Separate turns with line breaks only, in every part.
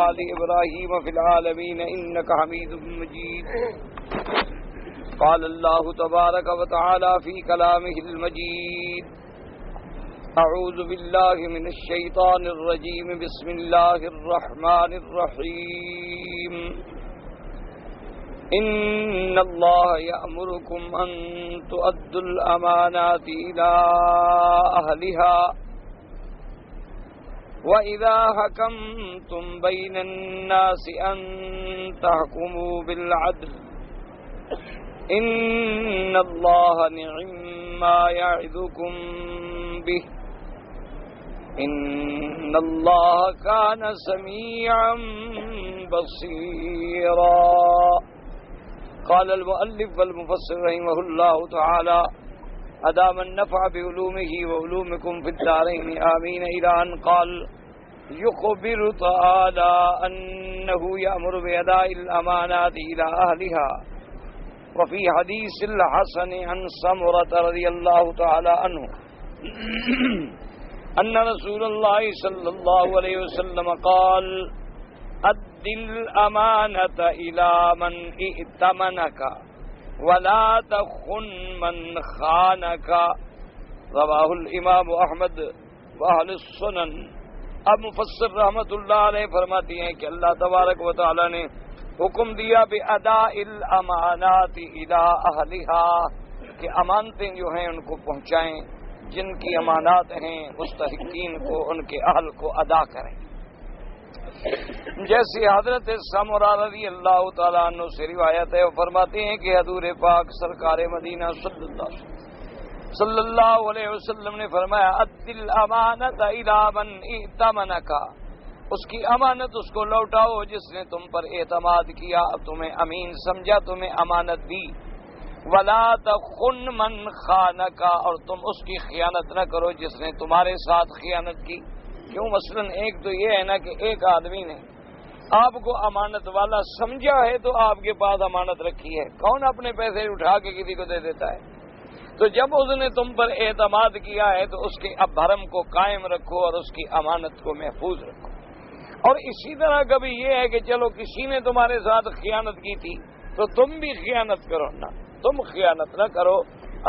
آل ابراہیم فی العالمین انک حمید مجید. قال اللہ تبارک و تعالی فی کلامہ المجید. اعوذ باللہ من الشیطان الرجیم. بسم اللہ الرحمن الرحیم. ان اللہ یأمرکم ان تؤدوا الامانات الى اہلها وَإِذَا حَكَمْتُمْ بَيْنَ النَّاسِ أَن تَحْكُمُوا بِالْعَدْلِ إِنَّ اللَّهَ نِعِمَّا يَعِظُكُمْ بِهِ إِنَّ اللَّهَ كَانَ سَمِيعًا بَصِيرًا. قال المؤلف والمفسر رحمه الله تعالى ادام النفع بعلومه وعلومكم في الدارين آمين إلى أن قال يخبر تعالى أنه يأمر بأداء الأمانات إلى أهلها. وفي حديث الحسن عن سمرة رضي الله تعالى عنه أن رسول الله صلى الله عليه وسلم قال أد الأمانة إلى من ائتمنك ولا تخن من خانك. رواہ الامام احمد واہل السنن. اب مفسر رحمت اللہ علیہ فرماتی ہیں کہ اللہ تبارک و تعالی نے حکم دیا بأداء الامانات الى اہلها کہ امانتیں جو ہیں ان کو پہنچائیں، جن کی امانات ہیں مستحقین کو، ان کے اہل کو ادا کریں. جیسے حضرت سمرہ رضی اللہ تعالیٰ عنہ سے روایت ہے، وہ فرماتے ہیں کہ حضور پاک سرکار مدینہ صلی اللہ علیہ وسلم نے فرمایا ادی الامانۃ الی من ائتمنک، اس کی امانت اس کو لوٹاؤ جس نے تم پر اعتماد کیا، تمہیں امین سمجھا، تمہیں امانت دی. ولا تخن من خانک، اور تم اس کی خیانت نہ کرو جس نے تمہارے ساتھ خیانت کی. کیوں؟ مثلا ایک تو یہ ہے نا کہ ایک آدمی نے آپ کو امانت والا سمجھا ہے تو آپ کے پاس امانت رکھی ہے. کون اپنے پیسے اٹھا کے کسی کو دے دیتا ہے؟ تو جب اس نے تم پر اعتماد کیا ہے تو اس کے اب بھرم کو قائم رکھو اور اس کی امانت کو محفوظ رکھو. اور اسی طرح کبھی یہ ہے کہ چلو کسی نے تمہارے ساتھ خیانت کی تھی تو تم بھی خیانت کرو نا، تم خیانت نہ کرو.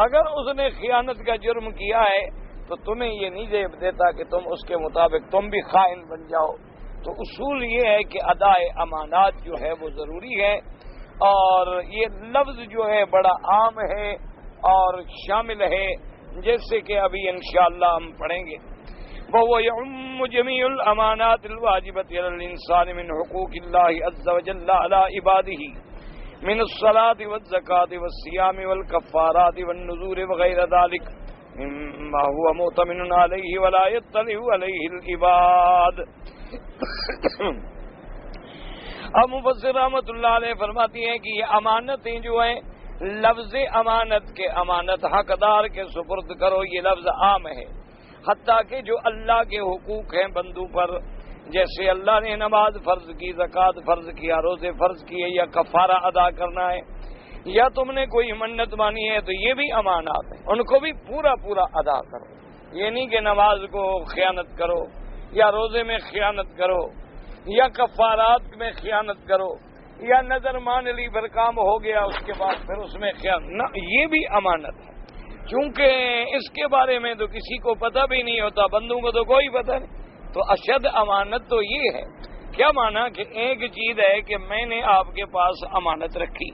اگر اس نے خیانت کا جرم کیا ہے تو تمہیں یہ نہیں دیتا کہ تم اس کے مطابق تم بھی خائن بن جاؤ. تو اصول یہ ہے کہ ادائے امانات جو ہے وہ ضروری ہے، اور یہ لفظ جو ہے بڑا عام ہے اور شامل ہے، جیسے کہ ابھی انشاءاللہ ہم پڑھیں گے. وَهُوَ يَعُمُّ جَمِيعُ الْأَمَانَاتِ الْوَاجِبَةِ عَلَى الْإِنسَانِ مِنْ حُقُوقِ اللَّهِ عَزَّ وَجَلَّ عَلَى عِبَادِهِ مِنَ الصَّلَاةِ وَالزَّكَاةِ وَالصِّيَامِ وَالْكَفَّارَاتِ وَالنُّذُورِ وَغَيْرِ ذَلِكَ مما هو مؤتمن عليه ولا يطلع عليه العباد. اب مفسر رحمت اللہ علیہ فرماتی ہیں کہ یہ امانتیں جو ہیں، لفظ امانت کے امانت حقدار کے سپرد کرو یہ لفظ عام ہے، حتیٰ کہ جو اللہ کے حقوق ہیں بندوں پر، جیسے اللہ نے نماز فرض کی، زکوٰۃ فرض کیا، روزے فرض کیے، یا کفارہ ادا کرنا ہے، یا تم نے کوئی منت مانی ہے، تو یہ بھی امانات ہیں، ان کو بھی پورا پورا ادا کرو. یہ نہیں کہ نماز کو خیانت کرو، یا روزے میں خیانت کرو، یا کفارات میں خیانت کرو، یا نظر مان لی پھر کام ہو گیا اس کے بعد پھر اس میں خیانت نہ. یہ بھی امانت ہے، چونکہ اس کے بارے میں تو کسی کو پتہ بھی نہیں ہوتا، بندوں کو تو کوئی پتہ نہیں. تو اشد امانت تو یہ ہے. کیا مانا کہ ایک چیز ہے کہ میں نے آپ کے پاس امانت رکھی،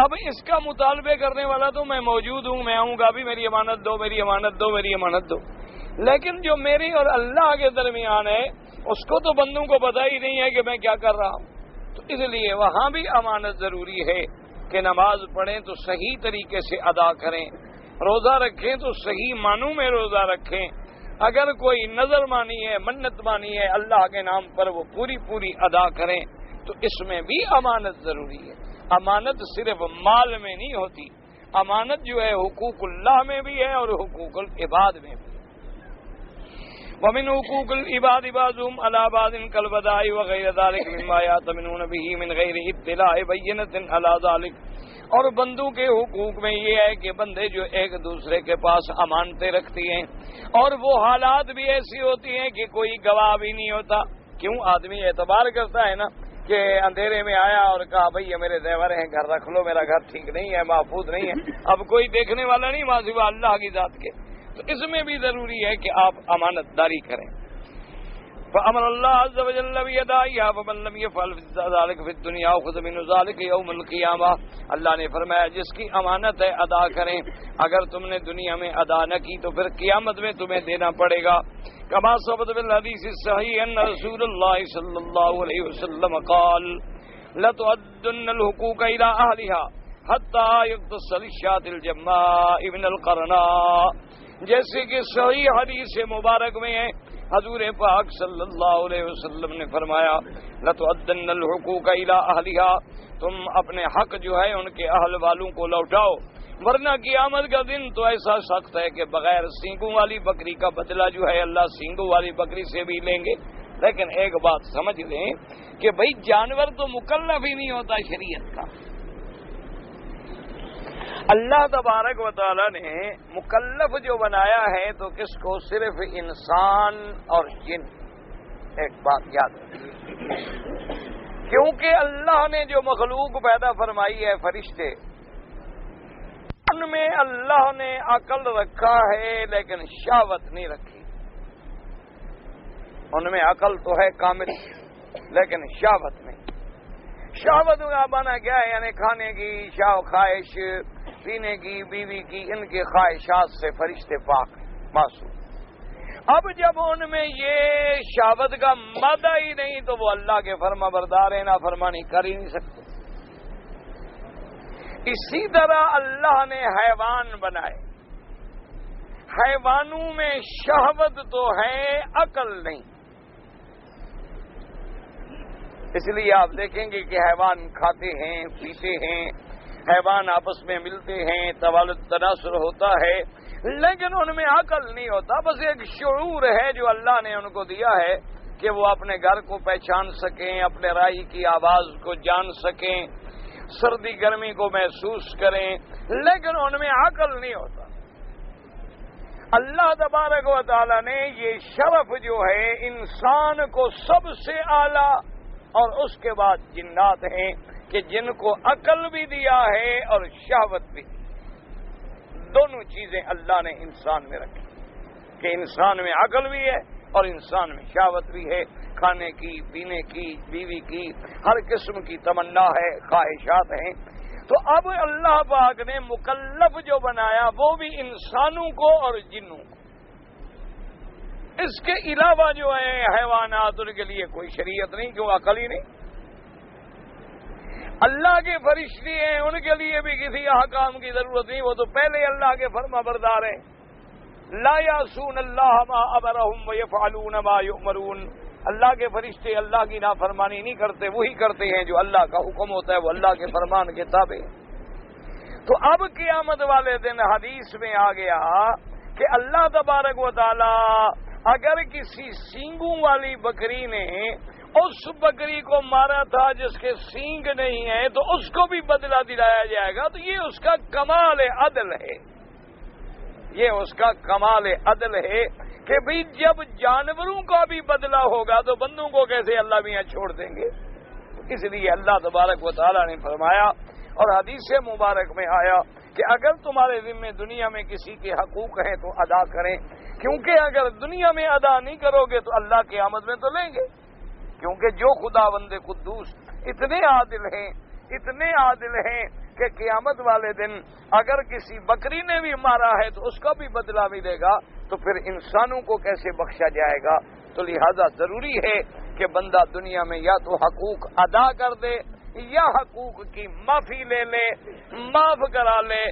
اب اس کا مطالبے کرنے والا تو میں موجود ہوں، میں آؤں گا بھی میری امانت دو، میری امانت دو، میری امانت دو. لیکن جو میری اور اللہ کے درمیان ہے اس کو تو بندوں کو پتہ ہی نہیں ہے کہ میں کیا کر رہا ہوں. تو اس لیے وہاں بھی امانت ضروری ہے کہ نماز پڑھیں تو صحیح طریقے سے ادا کریں، روزہ رکھیں تو صحیح معنوں میں روزہ رکھیں. اگر کوئی نظر مانی ہے، منت مانی ہے اللہ کے نام پر، وہ پوری پوری ادا کریں. تو اس میں بھی امانت ضروری ہے. امانت صرف مال میں نہیں ہوتی، امانت جو ہے حقوق اللہ میں بھی ہے اور حقوق العباد میں بھی. ومن حقوق العباد بعضهم على بعض كالوداع وغير ذلك مما يأتمنون به من غير اطلاع بينة على ذلك. اور بندوں کے حقوق میں یہ ہے کہ بندے جو ایک دوسرے کے پاس امانتیں رکھتی ہیں، اور وہ حالات بھی ایسی ہوتی ہیں کہ کوئی گواہ بھی نہیں ہوتا، کیوں آدمی اعتبار کرتا ہے نا کہ اندھیرے میں آیا اور کہا بھئی یہ میرے زیور ہیں، گھر رکھ لو، میرا گھر ٹھیک نہیں ہے، محفوظ نہیں ہے، اب کوئی دیکھنے والا نہیں ماں سوا اللہ کی ذات کے. تو اس میں بھی ضروری ہے کہ آپ امانت داری کریں. فأمر اللہ عز وجل بِأَدَائِهَا فَمَن لَّمْ يَفْعَلْ ذَلِكَ فِي الدُّنْيَا أُخِذَ مِنْهُ ذَلِكَ يَوْمَ الْقِيَامَةِ. اللہ نے فرمایا جس کی امانت ہے ادا کریں، اگر تم نے دنیا میں ادا نہ کی تو پھر قیامت میں تمہیں دینا پڑے گا. كما ثبت في الحديث الصحيح أن رسول الله صلى الله عليه وسلم قال لتؤدن الحقوق إلى أهلها حتى يقتص للشاة الجماء من القرناء. جیسے کہ صحیح حدیث مبارک میں ہے حضور پاک صلی اللہ علیہ وسلم نے فرمایا لتؤدن الحقوق الى اہلها، تم اپنے حق جو ہے ان کے اہل والوں کو لوٹاؤ، ورنہ قیامت کا دن تو ایسا سخت ہے کہ بغیر سینگوں والی بکری کا بدلہ جو ہے اللہ سینگوں والی بکری سے بھی لیں گے. لیکن ایک بات سمجھ لیں کہ بھئی جانور تو مکلف ہی نہیں ہوتا شریعت کا. اللہ تبارک و تعالی نے مکلف جو بنایا ہے تو کس کو؟ صرف انسان اور جن. ایک بات یاد رکھیے، کیونکہ اللہ نے جو مخلوق پیدا فرمائی ہے فرشتے، ان میں اللہ نے عقل رکھا ہے لیکن شہوت نہیں رکھی. ان میں عقل تو ہے کامل لیکن شہوت نہیں. شہوت کا معنی کیا ہے؟ یعنی کھانے کی خواہش، پینے کی، بیوی کی، ان کے خواہشات سے فرشتے پاک معصوم. اب جب ان میں یہ شہوت کا مادہ ہی نہیں تو وہ اللہ کے فرما بردار ہیں، نافرمانی کر ہی نہیں سکتے. اسی طرح اللہ نے حیوان بنائے، حیوانوں میں شہوت تو ہے، عقل نہیں. اس لیے آپ دیکھیں گے کہ حیوان کھاتے ہیں، پیتے ہیں، حیوان آپس میں ملتے ہیں، توالد تناسل ہوتا ہے، لیکن ان میں عقل نہیں ہوتا. بس ایک شعور ہے جو اللہ نے ان کو دیا ہے کہ وہ اپنے گھر کو پہچان سکیں، اپنے راہی کی آواز کو جان سکیں، سردی گرمی کو محسوس کریں، لیکن ان میں عقل نہیں ہوتا. اللہ تبارک و تعالی نے یہ شرف جو ہے انسان کو سب سے اعلیٰ اور اس کے بعد جنات ہیں کہ جن کو عقل بھی دیا ہے اور شہوت بھی. دونوں چیزیں اللہ نے انسان میں رکھی کہ انسان میں عقل بھی ہے اور انسان میں شہوت بھی ہے. کھانے کی، پینے کی، بیوی کی، ہر قسم کی تمنا ہے، خواہشات ہیں. تو اب اللہ پاک نے مکلف جو بنایا وہ بھی انسانوں کو اور جنوں کو. اس کے علاوہ جو ہے حیوانات ان کے لیے کوئی شریعت نہیں، کیوں؟ عقل ہی نہیں. اللہ کے فرشتے ہیں، ان کے لیے بھی کسی احکام کی ضرورت نہیں، وہ تو پہلے اللہ کے فرما بردار ہیں. لا یعصون اللہ ما امرهم ویفعلون ما یؤمرون. اللہ کے فرشتے اللہ کی نافرمانی نہیں کرتے، وہی کرتے ہیں جو اللہ کا حکم ہوتا ہے، وہ اللہ کے فرمان کے تابع. تو اب قیامت والے دن حدیث میں آ گیا کہ اللہ تبارک و تعالی اگر کسی سینگوں والی بکری نے اس بکری کو مارا تھا جس کے سینگ نہیں ہے تو اس کو بھی بدلہ دلایا جائے گا. تو یہ اس کا کمال عدل ہے، یہ اس کا کمال عدل ہے کہ بھئی جب جانوروں کا بھی بدلہ ہوگا تو بندوں کو کیسے اللہ میاں چھوڑ دیں گے. اس لیے اللہ تبارک و تعالی نے فرمایا اور حدیث مبارک میں آیا کہ اگر تمہارے ذمہ دنیا میں کسی کے حقوق ہیں تو ادا کریں، کیونکہ اگر دنیا میں ادا نہیں کرو گے تو اللہ قیامت میں تو لیں گے. کیونکہ جو خداوند قدوس اتنے عادل ہیں کہ قیامت والے دن اگر کسی بکری نے بھی مارا ہے تو اس کا بھی بدلہ ملے گا، تو پھر انسانوں کو کیسے بخشا جائے گا. تو لہذا ضروری ہے کہ بندہ دنیا میں یا تو حقوق ادا کر دے یا حقوق کی معافی لے لے، معاف کرا لے.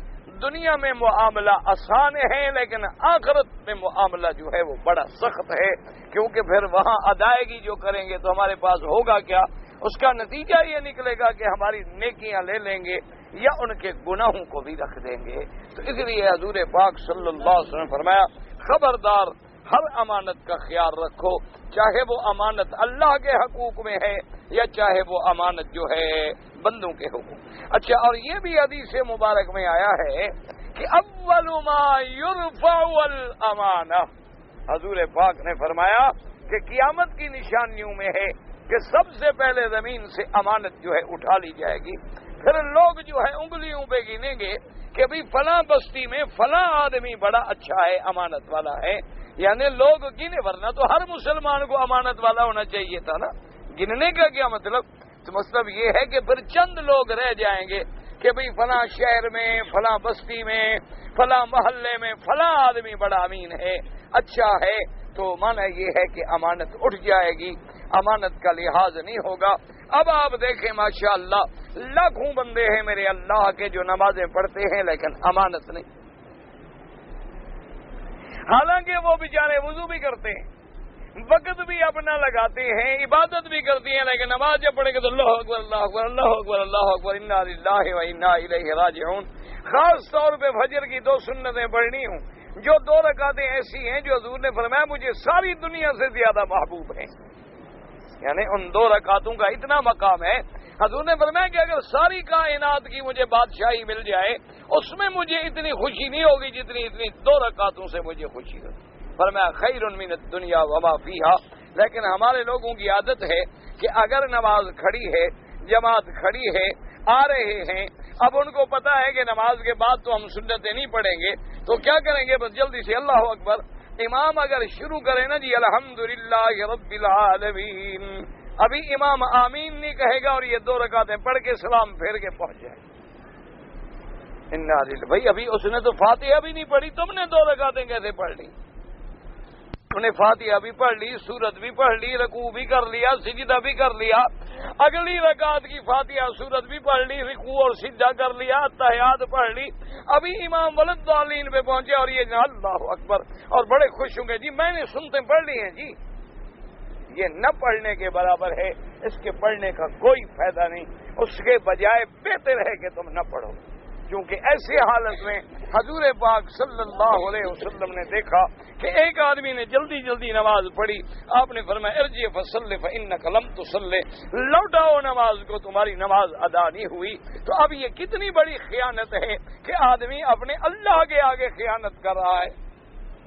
دنیا میں معاملہ آسان ہے لیکن آخرت میں معاملہ جو ہے وہ بڑا سخت ہے، کیونکہ پھر وہاں ادائیگی جو کریں گے تو ہمارے پاس ہوگا کیا؟ اس کا نتیجہ یہ نکلے گا کہ ہماری نیکیاں لے لیں گے یا ان کے گناہوں کو بھی رکھ دیں گے. تو اس لیے حضور پاک صلی اللہ علیہ وسلم نے فرمایا خبردار ہر امانت کا خیال رکھو، چاہے وہ امانت اللہ کے حقوق میں ہے یا چاہے وہ امانت جو ہے بندوں کے حقوق. اچھا، اور یہ بھی حدیث مبارک میں آیا ہے کہ اول ما یرفع الامانہ، حضور پاک نے فرمایا کہ قیامت کی نشانیوں میں ہے کہ سب سے پہلے زمین سے امانت جو ہے اٹھا لی جائے گی. پھر لوگ جو ہے انگلیوں پہ گنیں گے کہ بھئی فلاں بستی میں فلاں آدمی بڑا اچھا ہے، امانت والا ہے. یعنی لوگ گنے، ورنہ تو ہر مسلمان کو امانت والا ہونا چاہیے تھا نا. گننے کا کیا مطلب؟ تو مطلب یہ ہے کہ پھر چند لوگ رہ جائیں گے کہ بھئی فلاں شہر میں، فلاں بستی میں، فلاں محلے میں فلاں آدمی بڑا امین ہے، اچھا ہے. تو مانا یہ ہے کہ امانت اٹھ جائے گی، امانت کا لحاظ نہیں ہوگا. اب آپ دیکھیں ماشاءاللہ لاکھوں بندے ہیں میرے اللہ کے جو نمازیں پڑھتے ہیں لیکن امانت نہیں. حالانکہ وہ بیچارے وضو بھی کرتے ہیں، وقت بھی اپنا لگاتے ہیں، عبادت بھی کرتی ہیں، لیکن نماز جب پڑھیں گے تو اللہ اکبر اللہ اکبر اللہ اکبر اللہ اکبر انا للہ و انا الیہ راجعون. خاص طور پہ فجر کی 2 سنتیں پڑھنی ہوں، جو 2 رکعتیں ایسی ہیں جو حضور نے فرمایا مجھے ساری دنیا سے زیادہ محبوب ہیں. یعنی ان 2 رکعتوں کا اتنا مقام ہے، حضور نے فرمایا کہ اگر ساری کائنات کی مجھے بادشاہی مل جائے اس میں مجھے اتنی خوشی نہیں ہوگی جتنی 2 رکعتوں سے مجھے خوشی ہوگی. فرمایا خیر من الدنیا وما فیہا. لیکن ہمارے لوگوں کی عادت ہے کہ اگر نماز کھڑی ہے، جماعت کھڑی ہے، آ رہے ہیں، اب ان کو پتا ہے کہ نماز کے بعد تو ہم سنتیں نہیں پڑھیں گے، تو کیا کریں گے؟ بس جلدی سے اللہ اکبر. امام اگر شروع کرے نا جی الحمدللہ رب العالمین، ابھی امام آمین نہیں کہے گا اور یہ 2 رکعتیں پڑھ کے سلام پھیر کے پہنچ جائے. بھائی ابھی اس نے تو فاتحہ بھی نہیں پڑھی، تم نے 2 رکعتیں کیسے پڑھ لی؟ تم نے فاتحہ بھی پڑھ لی، سورت بھی پڑھ لی، رکوع بھی کر لیا، سجدہ بھی کر لیا، اگلی رکعت کی فاتحہ سورت بھی پڑھ لی، رکوع اور سجدہ کر لیا، تحیات پڑھ لی، ابھی امام ولدالین پہ پہنچے اور یہ اللہ اکبر اور بڑے خوش ہوں گے جی میں نے سنتیں پڑھ لی ہیں. جی یہ نہ پڑھنے کے برابر ہے، اس کے پڑھنے کا کوئی فائدہ نہیں. اس کے بجائے بہتر ہے کہ تم نہ پڑھو، کیونکہ ایسی حالت میں حضور پاک صلی اللہ علیہ وسلم نے دیکھا کہ ایک آدمی نے جلدی جلدی نماز پڑھی. آپ نے فرمایا ارجع فصلی فانک لم تصلی، لوٹاؤ نماز کو، تمہاری نماز ادا نہیں ہوئی. تو اب یہ کتنی بڑی خیانت ہے کہ آدمی اپنے اللہ کے آگے خیانت کر رہا ہے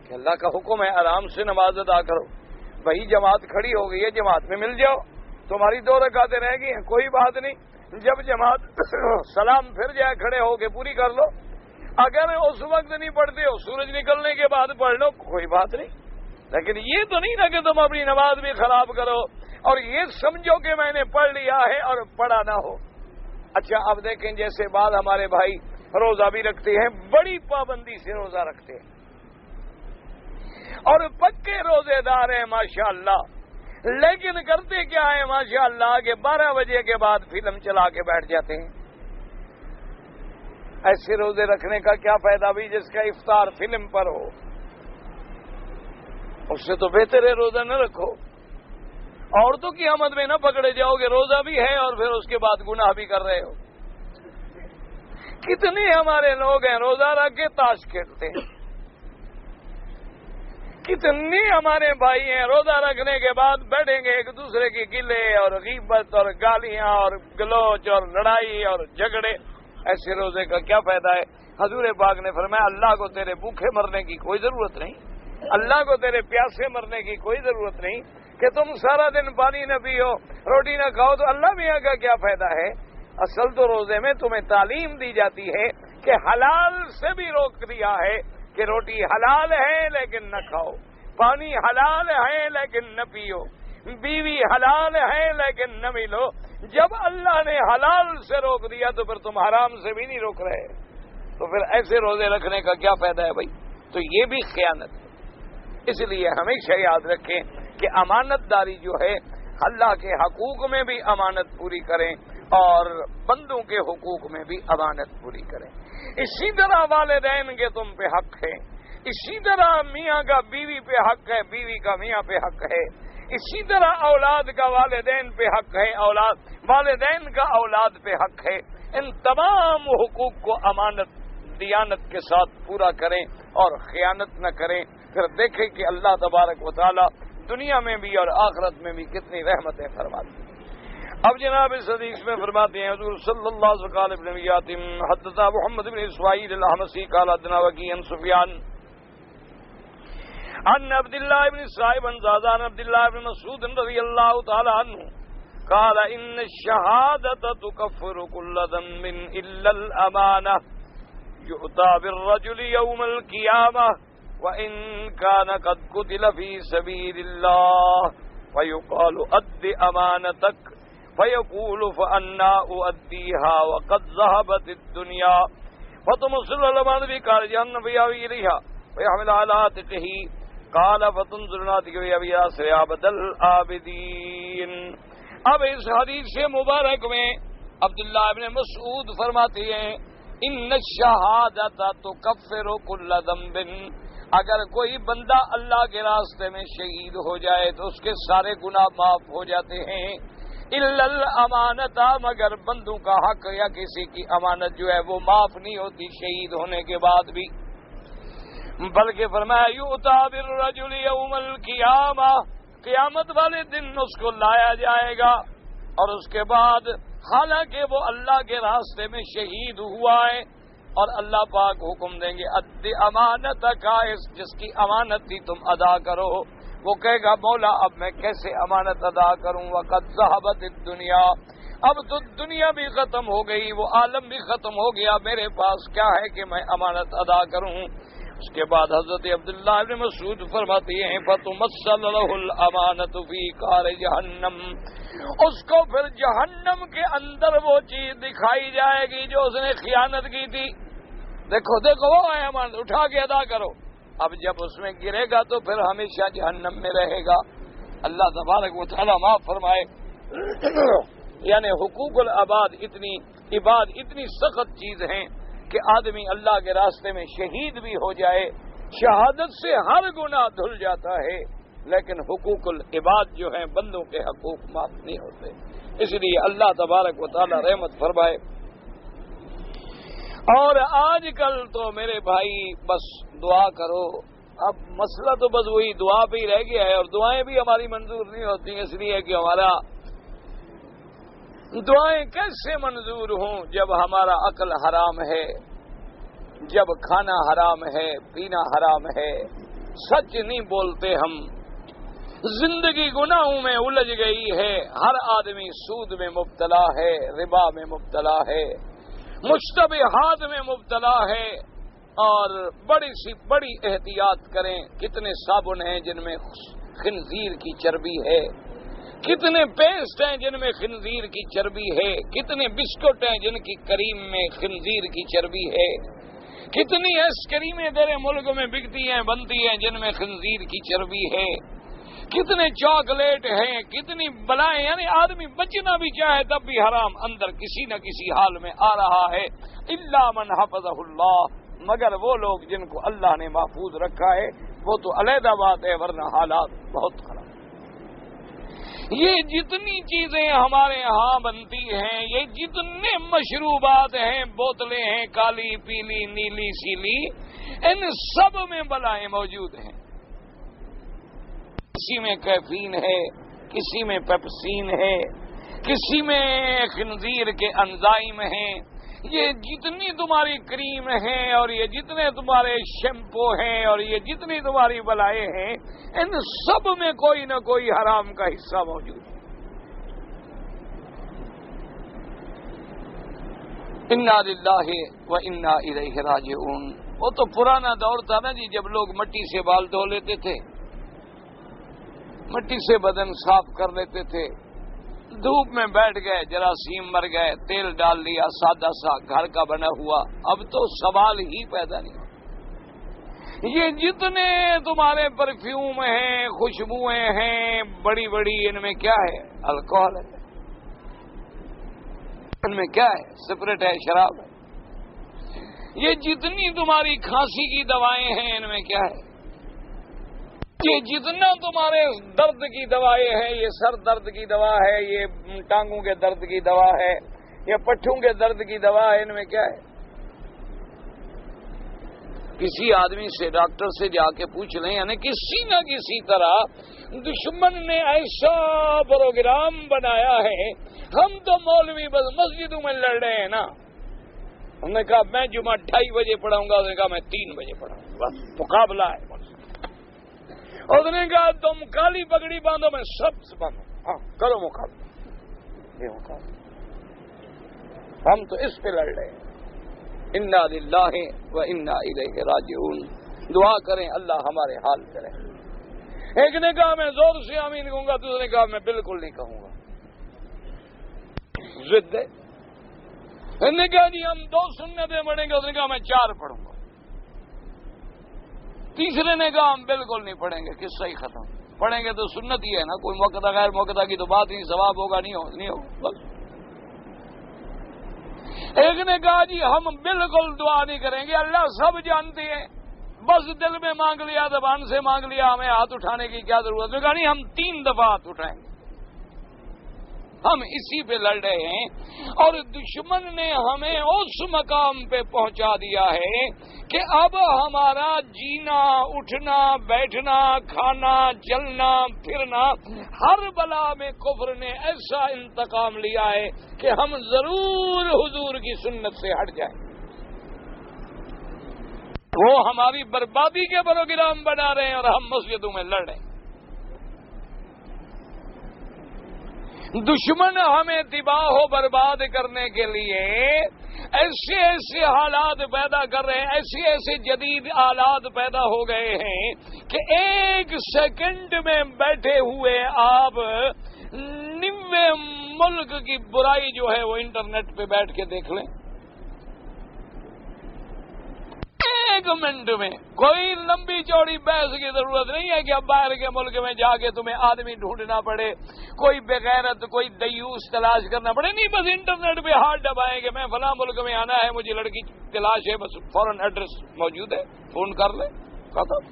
کہ اللہ کا حکم ہے آرام سے نماز ادا کرو. بھائی جماعت کھڑی ہو گئی ہے، جماعت میں مل جاؤ، تمہاری 2 رکعتیں رہ گئی ہیں، کوئی بات نہیں، جب جماعت سلام پھر جائے کھڑے ہو کے پوری کر لو. اگر اس وقت نہیں پڑھتے ہو سورج نکلنے کے بعد پڑھ لو، کوئی بات نہیں. لیکن یہ تو نہیں نا کہ تم اپنی نماز بھی خراب کرو اور یہ سمجھو کہ میں نے پڑھ لیا ہے اور پڑھا نہ ہو. اچھا اب دیکھیں جیسے بعد ہمارے بھائی روزہ بھی رکھتے ہیں، بڑی پابندی سے روزہ رکھتے ہیں اور پکے روزے دار ہیں ماشاءاللہ، لیکن کرتے کیا ہے ماشاءاللہ کہ 12 بجے کے بعد فلم چلا کے بیٹھ جاتے ہیں. ایسے روزے رکھنے کا کیا فائدہ بھی جس کا افطار فلم پر ہو؟ اس سے تو بہتر ہے روزہ نہ رکھو. عورتوں کی آمد میں نہ پکڑے جاؤ گے، روزہ بھی ہے اور پھر اس کے بعد گناہ بھی کر رہے ہو. کتنے ہمارے لوگ ہیں روزہ رکھ کے تاش کھیلتے ہیں، کتنے ہمارے بھائی ہیں روزہ رکھنے کے بعد بیٹھیں گے ایک دوسرے کی گلے اور غیبت اور گالیاں اور گلوچ اور لڑائی اور جھگڑے. ایسے روزے کا کیا فائدہ ہے؟ حضور پاک نے فرمایا اللہ کو تیرے بھوکے مرنے کی کوئی ضرورت نہیں، اللہ کو تیرے پیاسے مرنے کی کوئی ضرورت نہیں کہ تم سارا دن پانی نہ پیو، روٹی نہ کھاؤ تو اللہ میاں کا کیا فائدہ ہے؟ اصل تو روزے میں تمہیں تعلیم دی جاتی ہے کہ حلال سے بھی روک دیا ہے کہ روٹی حلال ہے لیکن نہ کھاؤ، پانی حلال ہے لیکن نہ پیو، بیوی حلال ہے لیکن نہ ملو. جب اللہ نے حلال سے روک دیا تو پھر تم حرام سے بھی نہیں روک رہے، تو پھر ایسے روزے رکھنے کا کیا فائدہ ہے بھائی؟ تو یہ بھی خیانت ہے. اس لیے ہمیشہ یاد رکھیں کہ امانت داری جو ہے اللہ کے حقوق میں بھی امانت پوری کریں اور بندوں کے حقوق میں بھی امانت پوری کریں. اسی طرح والدین کے تم پہ حق ہے، اسی طرح میاں کا بیوی پہ حق ہے، بیوی کا میاں پہ حق ہے، اسی طرح اولاد کا والدین پہ حق ہے، والدین کا اولاد پہ حق ہے. ان تمام حقوق کو امانت دیانت کے ساتھ پورا کریں اور خیانت نہ کریں. پھر دیکھیں کہ اللہ تبارک و تعالی دنیا میں بھی اور آخرت میں بھی کتنی رحمتیں فرماتے ہیں. اب جناب اس حدیث میں فرماتے ہیں حضور صلی اللہ علیہ وسلم حدثنا محمد بن اسماعیل الحمصی قال حدثنا وکیع عن سفیان عن عبد الله بن صائب عن زادان عبد الله بن مسعود رضي الله تعالى عنه قال إن الشهادة تكفر كل ذنب إلا الأمانة يؤتى بالرجل يوم القيامة وإن كان قد قتل في سبيل الله فيقال أد أمانتك فيقول فأنا أؤديها وقد ذهبت الدنيا فتمصل الأمانة بقال جهنم فيأوي إليها فيحمل على عاتقه قال فتنظر ناتك فيأوي إلى عبد العابدين. اب اس حدیث مبارک میں عبداللہ ابن مسعود فرماتے ہیں ان الشہادۃ تکفر کل ذنب، اگر کوئی بندہ اللہ کے راستے میں شہید ہو جائے تو اس کے سارے گناہ معاف ہو جاتے ہیں، الا الامانۃ، مگر بندوں کا حق یا کسی کی امانت جو ہے وہ معاف نہیں ہوتی شہید ہونے کے بعد بھی، بلکہ فرمایا یؤتی بالرجل یوم القیامہ، قیامت والے دن اس کو لایا جائے گا، اور اس کے بعد حالانکہ وہ اللہ کے راستے میں شہید ہوا ہے اور اللہ پاک حکم دیں گے اد امانت کا، جس کی امانت تھی تم ادا کرو، وہ کہے گا مولا اب میں کیسے امانت ادا کروں، وقد ذہبت الدنیا، اب تو دنیا بھی ختم ہو گئی، وہ عالم بھی ختم ہو گیا، میرے پاس کیا ہے کہ میں امانت ادا کروں۔ اس کے بعد حضرت عبداللہ ابن مسعود فرماتے ہیں فَتُمَثَّلُ لَهُ الْأَمَانَةُ فِي قَعْرِ جَهَنَّمَ، اس کو پھر جہنم کے اندر وہ چیز دکھائی جائے گی جو اس نے خیانت کی تھی، دیکھو دیکھو وہ ہے امانت، اٹھا کے ادا کرو۔ اب جب اس میں گرے گا تو پھر ہمیشہ جہنم میں رہے گا، اللہ تبارک و تعالیٰ معاف فرمائے۔ یعنی حقوق العباد اتنی سخت چیز ہیں کہ آدمی اللہ کے راستے میں شہید بھی ہو جائے، شہادت سے ہر گناہ دھل جاتا ہے، لیکن حقوق العباد جو ہیں بندوں کے حقوق معاف نہیں ہوتے، اس لیے اللہ تبارک و تعالی رحمت فرمائے۔ اور آج کل تو میرے بھائی بس دعا کرو، اب مسئلہ تو بس وہی دعا پہ ہی رہ گیا ہے، اور دعائیں بھی ہماری منظور نہیں ہوتی، اس لیے کہ ہمارا دعائیں کیسے منظور ہوں جب ہمارا عقل حرام ہے، جب کھانا حرام ہے، پینا حرام ہے، سچ نہیں بولتے ہم، زندگی گناہوں میں الجھ گئی ہے، ہر آدمی سود میں مبتلا ہے، ربا میں مبتلا ہے، مشتبہات میں مبتلا ہے، اور بڑی احتیاط کریں۔ کتنے صابن ہیں جن میں خنزیر کی چربی ہے، کتنے پیسٹ ہیں جن میں خنزیر کی چربی ہے، کتنے بسکٹ ہیں جن کی کریم میں خنزیر کی چربی ہے، کتنی ایس کریمیں تیرے ملک میں بکتی ہیں بنتی ہیں جن میں خنزیر کی چربی ہے، کتنے چاکلیٹ ہیں، کتنی بلائیں، یعنی آدمی بچنا بھی چاہے تب بھی حرام اندر کسی نہ کسی حال میں آ رہا ہے، الا من حفظہ اللہ، مگر وہ لوگ جن کو اللہ نے محفوظ رکھا ہے وہ تو علیحدہ بات ہے، ورنہ حالات بہت خراب۔ یہ جتنی چیزیں ہمارے ہاں بنتی ہیں، یہ جتنے مشروبات ہیں، بوتلیں ہیں کالی پیلی نیلی سیلی، ان سب میں بلائیں موجود ہیں، کسی میں کیفین ہے، کسی میں پیپسین ہے، کسی میں خنزیر کے انزائم ہیں، یہ جتنی تمہاری کریم ہیں اور یہ جتنے تمہارے شیمپو ہیں اور یہ جتنی تمہاری بلائیں ہیں، ان سب میں کوئی نہ کوئی حرام کا حصہ موجود ہے۔ انا للہ و انا الیہ راجعون۔ وہ تو پرانا دور تھا نا جی، جب لوگ مٹی سے بال دھو لیتے تھے، مٹی سے بدن صاف کر لیتے تھے، دھوپ میں بیٹھ گئے، جراثیم مر گئے، تیل ڈال لیا سادہ سا گھر کا بنا ہوا، اب تو سوال ہی پیدا نہیں۔ یہ جتنے تمہارے پرفیوم ہیں، خوشبوئیں ہیں بڑی بڑی، ان میں کیا ہے؟ الکوہل ہے، ان میں کیا ہے؟ سپرٹ ہے، شراب ہے۔ یہ جتنی تمہاری کھانسی کی دوائیں ہیں، ان میں کیا ہے؟ یہ جتنا تمہارے درد کی دوائیں ہیں، یہ سر درد کی دوا ہے، یہ ٹانگوں کے درد کی دوا ہے، یہ پٹھوں کے درد کی دوا ہے، ان میں کیا ہے؟ کسی آدمی سے، ڈاکٹر سے جا کے پوچھ لیں، یعنی کسی نہ کسی طرح دشمن نے ایسا پروگرام بنایا ہے، ہم تو مولوی بس مسجدوں میں لڑ رہے ہیں نا۔ ہم نے کہا میں جمعہ 2:30 بجے پڑھاؤں گا، اس نے کہا میں 3 بجے پڑھاؤں گا، بس مقابلہ ہے۔ اس نے کہا تم کالی پگڑی باندھو میں سبز باندھو، ہاں کرو مقابلہ، یہ مقابلہ ہم تو اس پہ لڑ رہے ہیں۔ انا للہ و انا الیہ راجعون، دعا کریں اللہ ہمارے حال کرے۔ ایک نے کہا میں زور سے آمین کہوں گا، دوسرے نے کہا میں بالکل نہیں کہوں گا، ضد ہے۔ انہوں نے کہا جی ہم 2 سنتیں پڑھیں گے، اس نے کہا میں 4 پڑھوں گا۔ تیسرے نے کہا ہم بالکل نہیں پڑھیں گے، قصہ ہی ختم، پڑھیں گے تو سنت ہی ہے نا، کوئی موقع غیر موقع کی تو بات نہیں، ثواب ہوگا نہیں ہوگا بس۔ ایک نے کہا جی ہم بالکل دعا نہیں کریں گے، اللہ سب جانتے ہیں، بس دل میں مانگ لیا، زبان سے مانگ لیا، ہمیں ہاتھ اٹھانے کی کیا ضرورت ہے؟ کہا نہیں ہم 3 دفعہ ہاتھ اٹھائیں گے۔ ہم اسی پہ لڑ رہے ہیں، اور دشمن نے ہمیں اس مقام پہ پہنچا دیا ہے کہ اب ہمارا جینا، اٹھنا، بیٹھنا، کھانا، چلنا، پھرنا، ہر بلا میں کفر نے ایسا انتقام لیا ہے کہ ہم ضرور حضور کی سنت سے ہٹ جائیں۔ وہ ہماری بربادی کے پروگرام بنا رہے ہیں اور ہم مسجدوں میں لڑ رہے ہیں۔ دشمن ہمیں تباہ و برباد کرنے کے لیے ایسے ایسے حالات پیدا کر رہے ہیں، ایسے ایسے جدید آلات پیدا ہو گئے ہیں کہ 1 سیکنڈ میں بیٹھے ہوئے آپ 90 ملک کی برائی جو ہے وہ انٹرنیٹ پہ بیٹھ کے دیکھ لیں۔ 1 منٹ میں کوئی لمبی چوڑی بحث کی ضرورت نہیں ہے کہ اب باہر کے ملک میں جا کے تمہیں آدمی ڈھونڈنا پڑے، کوئی بغیرت، کوئی دیوس تلاش کرنا پڑے، نہیں بس انٹرنیٹ پہ ہاتھ دبائیں کہ میں فلاں ملک میں آنا ہے، مجھے لڑکی تلاش ہے، بس فوراً ایڈریس موجود ہے، فون کر لیں، ختم۔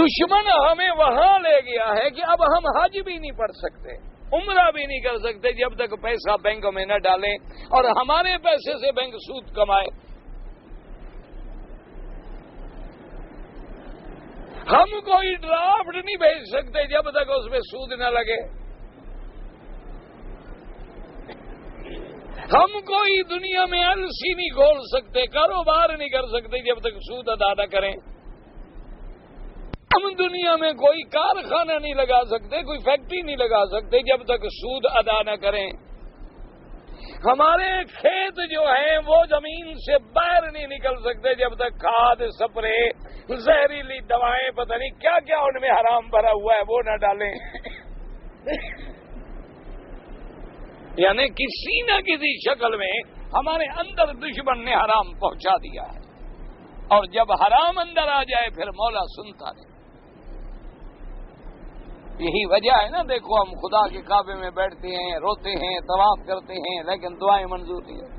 دشمن ہمیں وہاں لے گیا ہے کہ اب ہم حج بھی نہیں پڑھ سکتے، عمرہ بھی نہیں کر سکتے جب تک پیسہ بینک میں نہ ڈالیں اور ہمارے پیسے سے بینک سود کمائے۔ ہم کوئی ڈرافٹ نہیں بھیج سکتے جب تک اس میں سود نہ لگے۔ ہم کوئی دنیا میں ایلسی نہیں کھول سکتے، کاروبار نہیں کر سکتے جب تک سود ادا نہ کریں۔ ہم دنیا میں کوئی کارخانہ نہیں لگا سکتے، کوئی فیکٹری نہیں لگا سکتے جب تک سود ادا نہ کریں۔ ہمارے کھیت جو ہیں وہ زمین سے باہر نہیں نکل سکتے جب تک کھاد، سپرے، زہریلی دوائیں، پتہ نہیں کیا کیا ان میں حرام بھرا ہوا ہے وہ نہ ڈالیں۔ یعنی کسی نہ کسی شکل میں ہمارے اندر دشمن نے حرام پہنچا دیا ہے، اور جب حرام اندر آ جائے پھر مولا سنتا نہیں۔ یہی وجہ ہے نا، دیکھو ہم خدا کے کعبے میں بیٹھتے ہیں، روتے ہیں، طواف کرتے ہیں، لیکن دعائیں منظور نہیں ہیں۔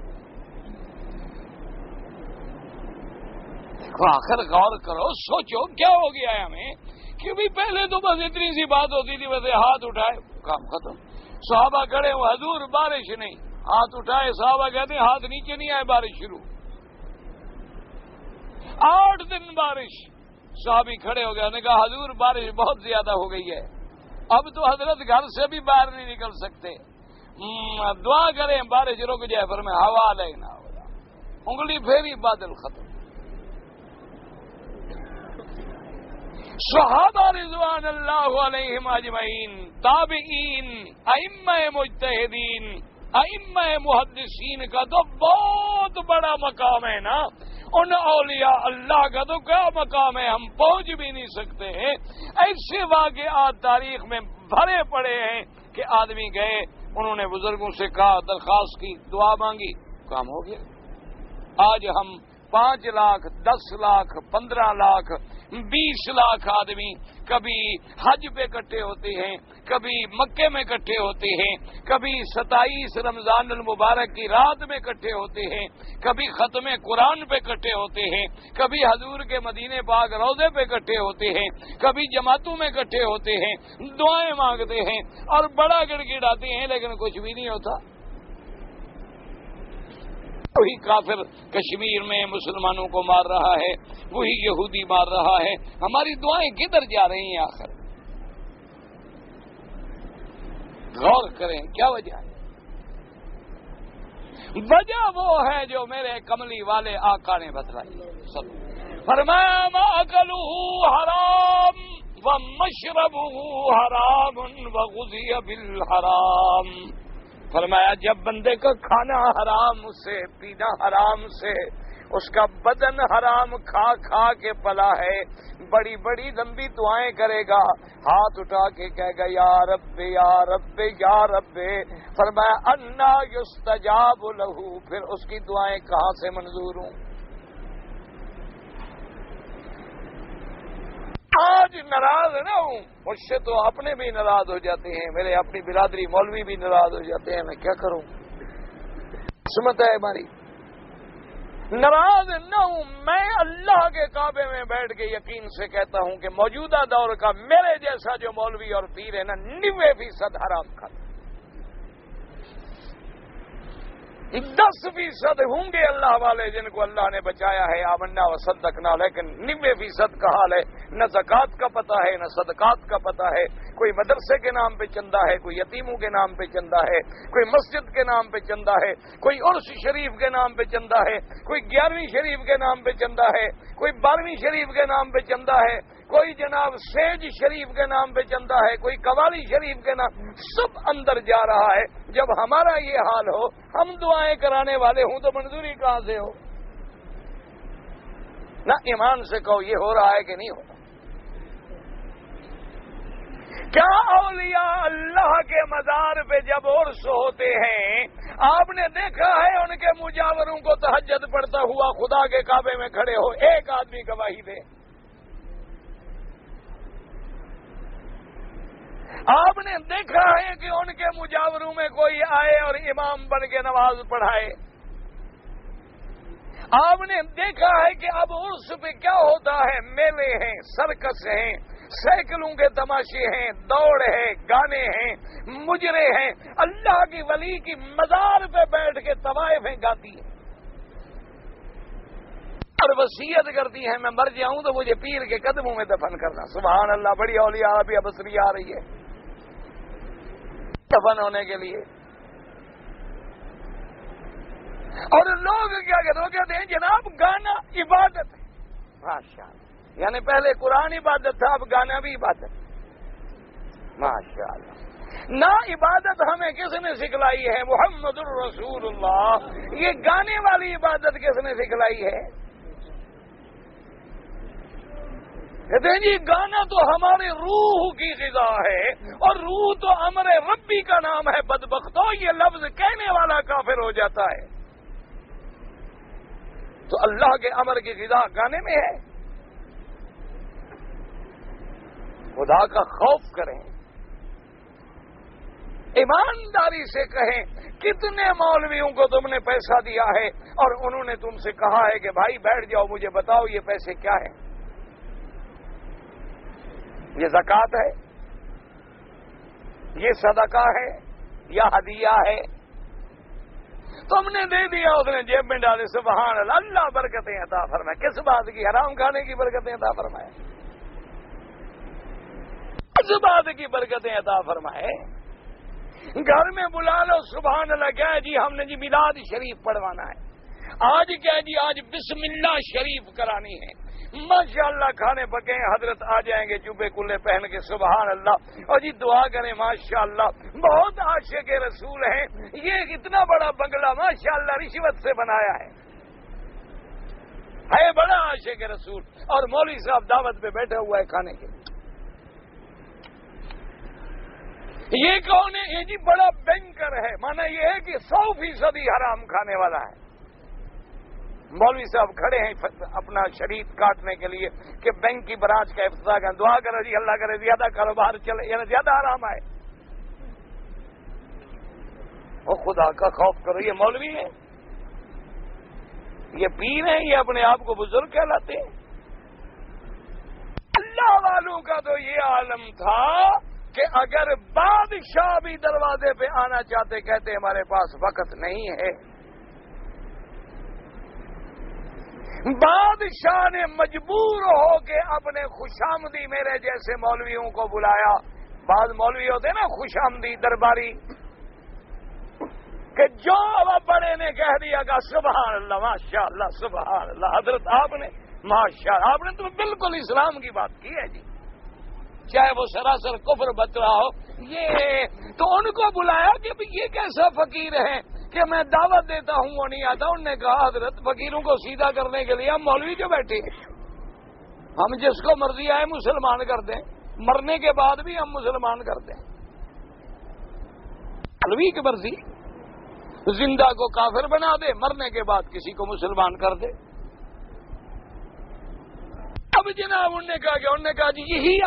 دیکھو آخر غور کرو، سوچو کیا ہو گیا ہے ہمیں کہ بھی پہلے تو بس اتنی سی بات ہوتی تھی، ویسے ہاتھ اٹھائے کام ختم۔ صحابہ کھڑے ہو، حضور بارش نہیں، ہاتھ اٹھائے، صحابہ کہتے ہیں ہاتھ نیچے نہیں آئے، بارش شروع۔ 8 دن بارش، صحابی کھڑے ہو گئے، نے کہا حضور بارش بہت زیادہ ہو گئی ہے، اب تو حضرت گھر سے بھی باہر نہیں نکل سکتے، دعا کریں بارش رک جائے، پر میں ہوا لینا ہوگا، انگلی پھیری بادل ختم۔ صحابہ رضوان اللہ علیہم اجمعین، تابعین، ائمہ مجتہدین، ائمہ محدثین کا تو بہت بڑا مقام ہے نا، ان اولیاء اللہ کا تو کیا مقام ہے، ہم پہنچ بھی نہیں سکتے ہیں۔ ایسے واقعات تاریخ میں بھرے پڑے ہیں کہ آدمی گئے، انہوں نے بزرگوں سے کہا، درخواست کی، دعا مانگی، کام ہو گیا۔ آج ہم 5 لاکھ، 10 لاکھ، 15 لاکھ، 20 لاکھ آدمی کبھی حج پہ اکٹھے ہوتے ہیں، کبھی مکے میں اکٹھے ہوتے ہیں، کبھی 27 رمضان المبارک کی رات میں اکٹھے ہوتے ہیں، کبھی ختم قرآن پہ اکٹھے ہوتے ہیں، کبھی حضور کے مدینے پاک روضے پہ اکٹھے ہوتے ہیں، کبھی جماعتوں میں اکٹھے ہوتے ہیں، دعائیں مانگتے ہیں اور بڑا گڑگڑاتے ہیں، لیکن کچھ بھی نہیں ہوتا۔ وہی کافر کشمیر میں مسلمانوں کو مار رہا ہے، وہی یہودی مار رہا ہے، ہماری دعائیں کدھر جا رہی ہیں آخر؟ غور کریں کیا وجہ ہے؟ وجہ وہ ہے جو میرے کملی والے آقا نے بتلائی، فرمایا مأکلہ حرام ومشربہ حرام وغذی بالحرام، فرمایا جب بندے کا کھانا حرام سے، پینا حرام سے، اس کا بدن حرام کھا کھا کے پلا ہے، بڑی بڑی لمبی دعائیں کرے گا، ہاتھ اٹھا کے کہے گا یا رب یا رب یا رب، فرمایا انا یستجاب لہ، پھر اس کی دعائیں کہاں سے منظور ہوں؟ آج ناراض نہ ہوں، مجھ سے تو اپنے بھی ناراض ہو جاتے ہیں، میرے اپنی برادری مولوی بھی ناراض ہو جاتے ہیں، میں کیا کروں؟ قسمت ہے ہماری۔ ناراض نہ ہوں، میں اللہ کے کعبے میں بیٹھ کے یقین سے کہتا ہوں کہ موجودہ دور کا میرے جیسا جو مولوی اور پیر ہے نا، 90% حرام کھاتا، 10% ہوں گے اللہ والے جن کو اللہ نے بچایا ہے، آمنا و صدقنا، لیکن 90% کا حال ہے نہ زکوٰۃ کا پتہ ہے نہ صدقات کا پتہ ہے، کوئی مدرسے کے نام پہ چندہ ہے، کوئی یتیموں کے نام پہ چندہ ہے، کوئی مسجد کے نام پہ چندہ ہے، کوئی عرس شریف کے نام پہ چندہ ہے، کوئی 11ویں شریف کے نام پہ چندہ ہے، کوئی 12ویں شریف کے نام پہ چندہ ہے، کوئی جناب سیج شریف کے نام پہ چندہ ہے، کوئی قوالی شریف کے نام، سب اندر جا رہا ہے۔ جب ہمارا یہ حال ہو، ہم دعائیں کرانے والے ہوں تو منظوری کہاں سے ہو؟ نہ ایمان سے کہو یہ ہو رہا ہے کہ نہیں ہو رہا؟ کیا اولیاء اللہ کے مزار پہ جب عرس ہوتے ہیں، آپ نے دیکھا ہے ان کے مجاوروں کو تہجد پڑھتا ہوا خدا کے کعبے میں کھڑے ہو، ایک آدمی گواہی دے؟ آپ نے دیکھا ہے کہ ان کے مجاوروں میں کوئی آئے اور امام بن کے نماز پڑھائے؟ آپ نے دیکھا ہے کہ اب عرس پہ کیا ہوتا ہے؟ میلے ہیں، سرکس ہیں، سائیکلوں کے تماشے ہیں، دوڑ ہے، گانے ہیں، مجرے ہیں، اللہ کی ولی کی مزار پہ بیٹھ کے طوائفیں گاتی ہیں اور وصیت کرتی ہیں میں مر جاؤں تو مجھے پیر کے قدموں میں دفن کرنا۔ سبحان اللہ، بڑی اولیاء ابھی ابصری آ رہی ہے دفن ہونے کے لیے، اور لوگ کیا کہتے ہیں جناب گانا عبادت ہے، ماشاءاللہ، یعنی پہلے قرآن عبادت تھا، اب گانا بھی عبادت، ماشاءاللہ۔ نہ عبادت ہمیں کس نے سکھلائی ہے؟ محمد الرسول اللہ۔ یہ گانے والی عبادت کس نے سکھلائی ہے؟ کہتے ہیں جی گانا تو ہمارے روح کی غذا ہے، اور روح تو امر ربی کا نام ہے، بدبختو یہ لفظ کہنے والا کافر ہو جاتا ہے۔ تو اللہ کے امر کی غذا گانے میں ہے؟ خدا کا خوف کریں، ایمانداری سے کہیں، کتنے مولویوں کو تم نے پیسہ دیا ہے اور انہوں نے تم سے کہا ہے کہ بھائی بیٹھ جاؤ، مجھے بتاؤ یہ پیسے کیا ہیں؟ یہ زکوٰۃ ہے، یہ صدقہ ہے، یا ہدیہ ہے؟ تم نے دے دیا، اس نے جیب میں ڈالے، سبحان اللہ، اللہ برکتیں عطا فرمائے۔ کس بات کی؟ حرام کھانے کی برکتیں عطا فرمائے، کس بات کی برکتیں عطا فرمائے؟ گھر میں بلا لو، سبحان اللہ، کیا ہے جی ہم نے جی میلاد شریف پڑھوانا ہے، آج کیا ہے جی آج بسم اللہ شریف کرانی ہے، ماشاءاللہ کھانے پکے، حضرت آ جائیں گے چوبے کلے پہن کے، سبحان اللہ، اور جی دعا کریں ماشاءاللہ، بہت عاشق رسول ہیں، یہ اتنا بڑا بنگلہ ماشاءاللہ رشوت سے بنایا ہے بڑا عاشق رسول، اور مولوی صاحب دعوت پہ بیٹھا ہوا ہے کھانے کے لیے۔ یہ کون ہے؟ یہ جی بڑا بینکر ہے، مانا یہ ہے کہ 100% حرام کھانے والا ہے۔ مولوی صاحب کھڑے ہیں اپنا شریف کاٹنے کے لیے کہ بینک کی برانچ کا افتتاح کریں، دعا کرو جی اللہ کرے زیادہ کاروبار چلے، یعنی زیادہ آرام آئے۔ اور خدا کا خوف کرو، یہ مولوی ہیں، یہ پیر ہیں، یہ اپنے آپ کو بزرگ کہلاتے ہیں۔ اللہ والوں کا تو یہ عالم تھا کہ اگر بادشاہ بھی دروازے پہ آنا چاہتے، کہتے ہمارے پاس وقت نہیں ہے۔ بادشاہ نے مجبور ہو کے اپنے خوشامدی میرے جیسے مولویوں کو بلایا۔ بعض مولوی ہوتے نا خوشامدی درباری، کہ جو بڑے نے کہہ دیا کہ سبحان اللہ، ماشاء اللہ، سبحان اللہ، حضرت آپ نے ماشاءاللہ، آپ نے تو بالکل اسلام کی بات کی ہے جی، چاہے وہ سراسر کفر بت رہا ہو۔ یہ تو ان کو بلایا کہ یہ کیسا فقیر ہے کہ میں دعوت دیتا ہوں وہ نہیں آتا۔ انہوں نے کہا حضرت فقیروں کو سیدھا کرنے کے لیے ہم مولوی جو بیٹھے ہیں، ہم جس کو مرضی آئے مسلمان کر دیں، مرنے کے بعد بھی ہم مسلمان کر دیں۔ مولوی کی مرضی، زندہ کو کافر بنا دے، مرنے کے بعد کسی کو مسلمان کر دے۔ اب جناب انہوں نے کہا جی یہی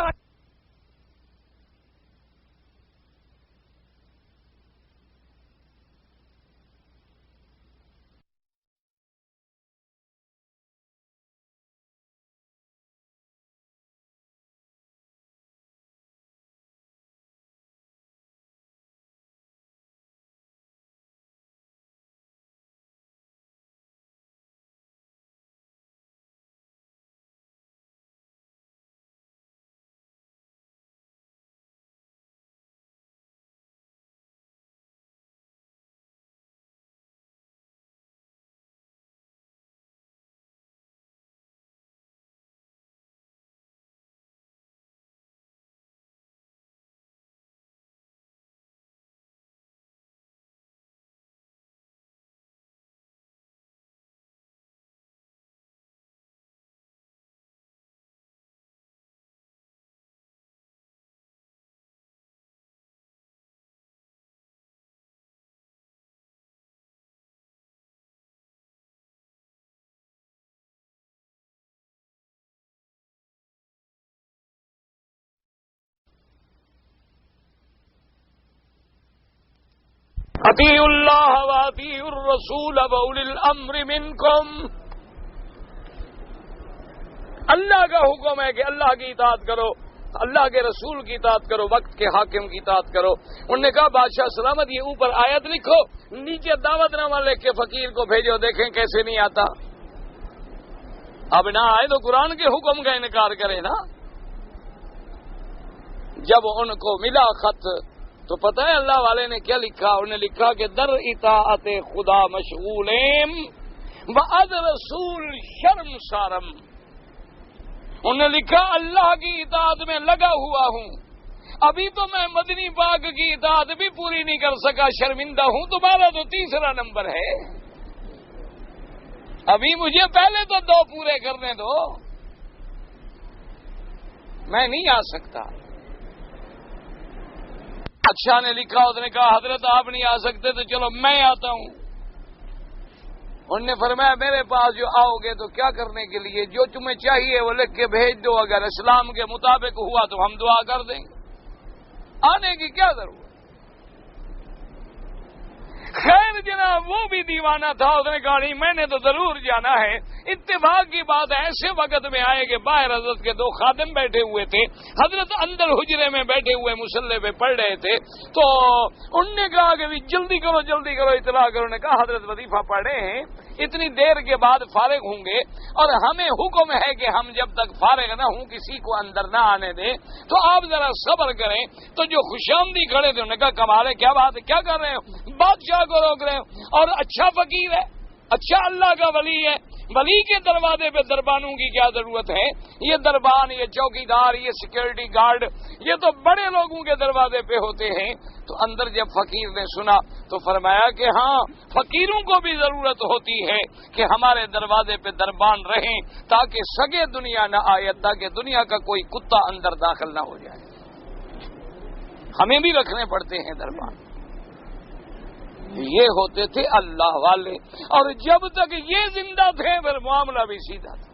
اطیعوا اللہ واطیعوا الرسول واولی الامر منکم۔ اللہ کا حکم ہے کہ اللہ کی اطاعت کرو، اللہ کے رسول کی اطاعت کرو، وقت کے حاکم کی اطاعت کرو۔ انہوں نے کہا بادشاہ سلامت یہ اوپر آیت لکھو، نیچے دعوت نامہ لکھ کے فقیر کو بھیجو، دیکھیں کیسے نہیں آتا۔ اب نہ آئے تو قرآن کے حکم کا انکار کرے نا۔ جب ان کو ملا خط تو پتہ ہے اللہ والے نے کیا لکھا؟ انہوں نے لکھا کہ در اطاعت خدا مشغولیم وعد رسول شرم سارم۔ انہوں نے لکھا اللہ کی اطاعت میں لگا ہوا ہوں، ابھی تو میں مدنی پاک کی اطاعت بھی پوری نہیں کر سکا، شرمندہ ہوں، تمہارا تو تیسرا نمبر ہے، ابھی مجھے پہلے تو 2 پورے کرنے دو، میں نہیں آ سکتا۔ اچھا نے لکھا، اس نے کہا حضرت آپ نہیں آ سکتے تو چلو میں آتا ہوں۔ انہوں نے فرمایا میرے پاس جو آؤ گے تو کیا کرنے کے لیے؟ جو تمہیں چاہیے وہ لکھ کے بھیج دو، اگر اسلام کے مطابق ہوا تو ہم دعا کر دیں گے، آنے کی کیا ضرورت؟ خیر جناب وہ بھی دیوانہ تھا، اس نے کہا نہیں میں نے تو ضرور جانا ہے۔ اتفاق کی بات ایسے وقت میں آئے کہ باہر حضرت کے 2 خادم بیٹھے ہوئے تھے، حضرت اندر حجرے میں بیٹھے ہوئے مصلے پہ پڑھ رہے تھے، تو انہوں نے کہا کہ جلدی کرو اطلاع کرو۔ نے کہا حضرت وظیفہ پڑھ رہے ہیں، اتنی دیر کے بعد فارغ ہوں گے، اور ہمیں حکم ہے کہ ہم جب تک فارغ نہ ہوں کسی کو اندر نہ آنے دیں، تو آپ ذرا صبر کریں۔ تو جو خوشامدی کھڑے تھے انہوں نے کہا کمال ہے، کیا بات ہے، کیا کر رہے ہو؟ بادشاہ کو روک رہے ہو، اور اچھا فقیر ہے، اچھا اللہ کا ولی ہے، ولی کے دروازے پہ دربانوں کی کیا ضرورت ہے؟ یہ دربان، یہ چوکیدار، یہ سیکورٹی گارڈ، یہ تو بڑے لوگوں کے دروازے پہ ہوتے ہیں۔ تو اندر جب فقیر نے سنا تو فرمایا کہ ہاں فقیروں کو بھی ضرورت ہوتی ہے کہ ہمارے دروازے پہ دربان رہیں، تاکہ سگے دنیا نہ آئے، تاکہ دنیا کا کوئی کتا اندر داخل نہ ہو جائے، ہمیں بھی رکھنے پڑتے ہیں دربان۔ یہ ہوتے تھے اللہ والے، اور جب تک یہ زندہ تھے پھر معاملہ بھی سیدھا تھا،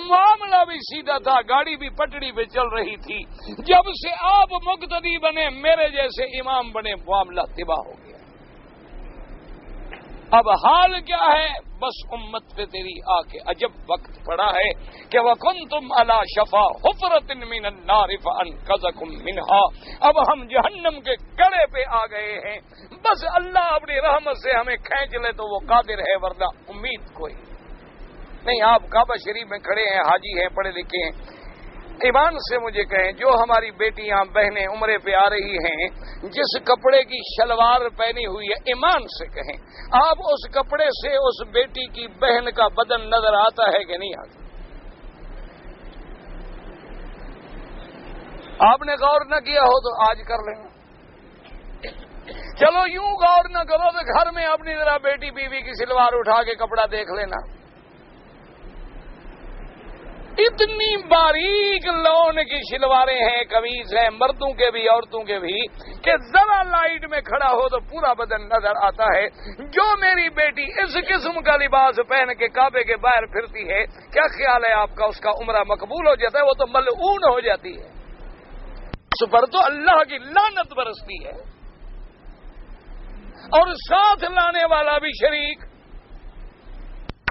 معاملہ بھی سیدھا تھا، گاڑی بھی پٹڑی پہ چل رہی تھی۔ جب سے آپ مقتدی بنے، میرے جیسے امام بنے، معاملہ تباہ ہو گیا۔ اب حال کیا ہے؟ بس امت پہ تیری آ کے عجب وقت پڑا ہے کہ وَكُنْتُمْ عَلَى شَفَا حُفْرَةٍ مِّنَ النَّارِ فَأَنْقَذَكُم مِّنْهَا۔ اب ہم جہنم کے کڑے پہ آ گئے ہیں، بس اللہ اپنی رحمت سے ہمیں کھینچ لے تو وہ قادر ہے، ورنہ امید کوئی نہیں۔ آپ کعبہ شریف میں کھڑے ہیں، حاجی ہیں، پڑھے لکھے ہیں، ایمان سے مجھے کہیں، جو ہماری بیٹیاں بہنیں عمرے پہ آ رہی ہیں، جس کپڑے کی شلوار پہنی ہوئی ہے، ایمان سے کہیں آپ اس کپڑے سے اس بیٹی کی بہن کا بدن نظر آتا ہے کہ نہیں آتا؟ آپ نے غور نہ کیا ہو تو آج کر لینا۔ چلو یوں غور نہ کرو تو گھر میں اپنی ذرا بیٹی بیوی کی سلوار اٹھا کے کپڑا دیکھ لینا، اتنی باریک لون کی شلواریں ہیں، قمیض ہیں، مردوں کے بھی عورتوں کے بھی، کہ ذرا لائٹ میں کھڑا ہو تو پورا بدن نظر آتا ہے۔ جو میری بیٹی اس قسم کا لباس پہن کے کعبے کے باہر پھرتی ہے، کیا خیال ہے آپ کا؟ اس کا عمرہ مقبول ہو جاتا ہے؟ وہ تو ملعون ہو جاتی ہے، اس پر تو اللہ کی لعنت برستی ہے، اور ساتھ لانے والا بھی شریک۔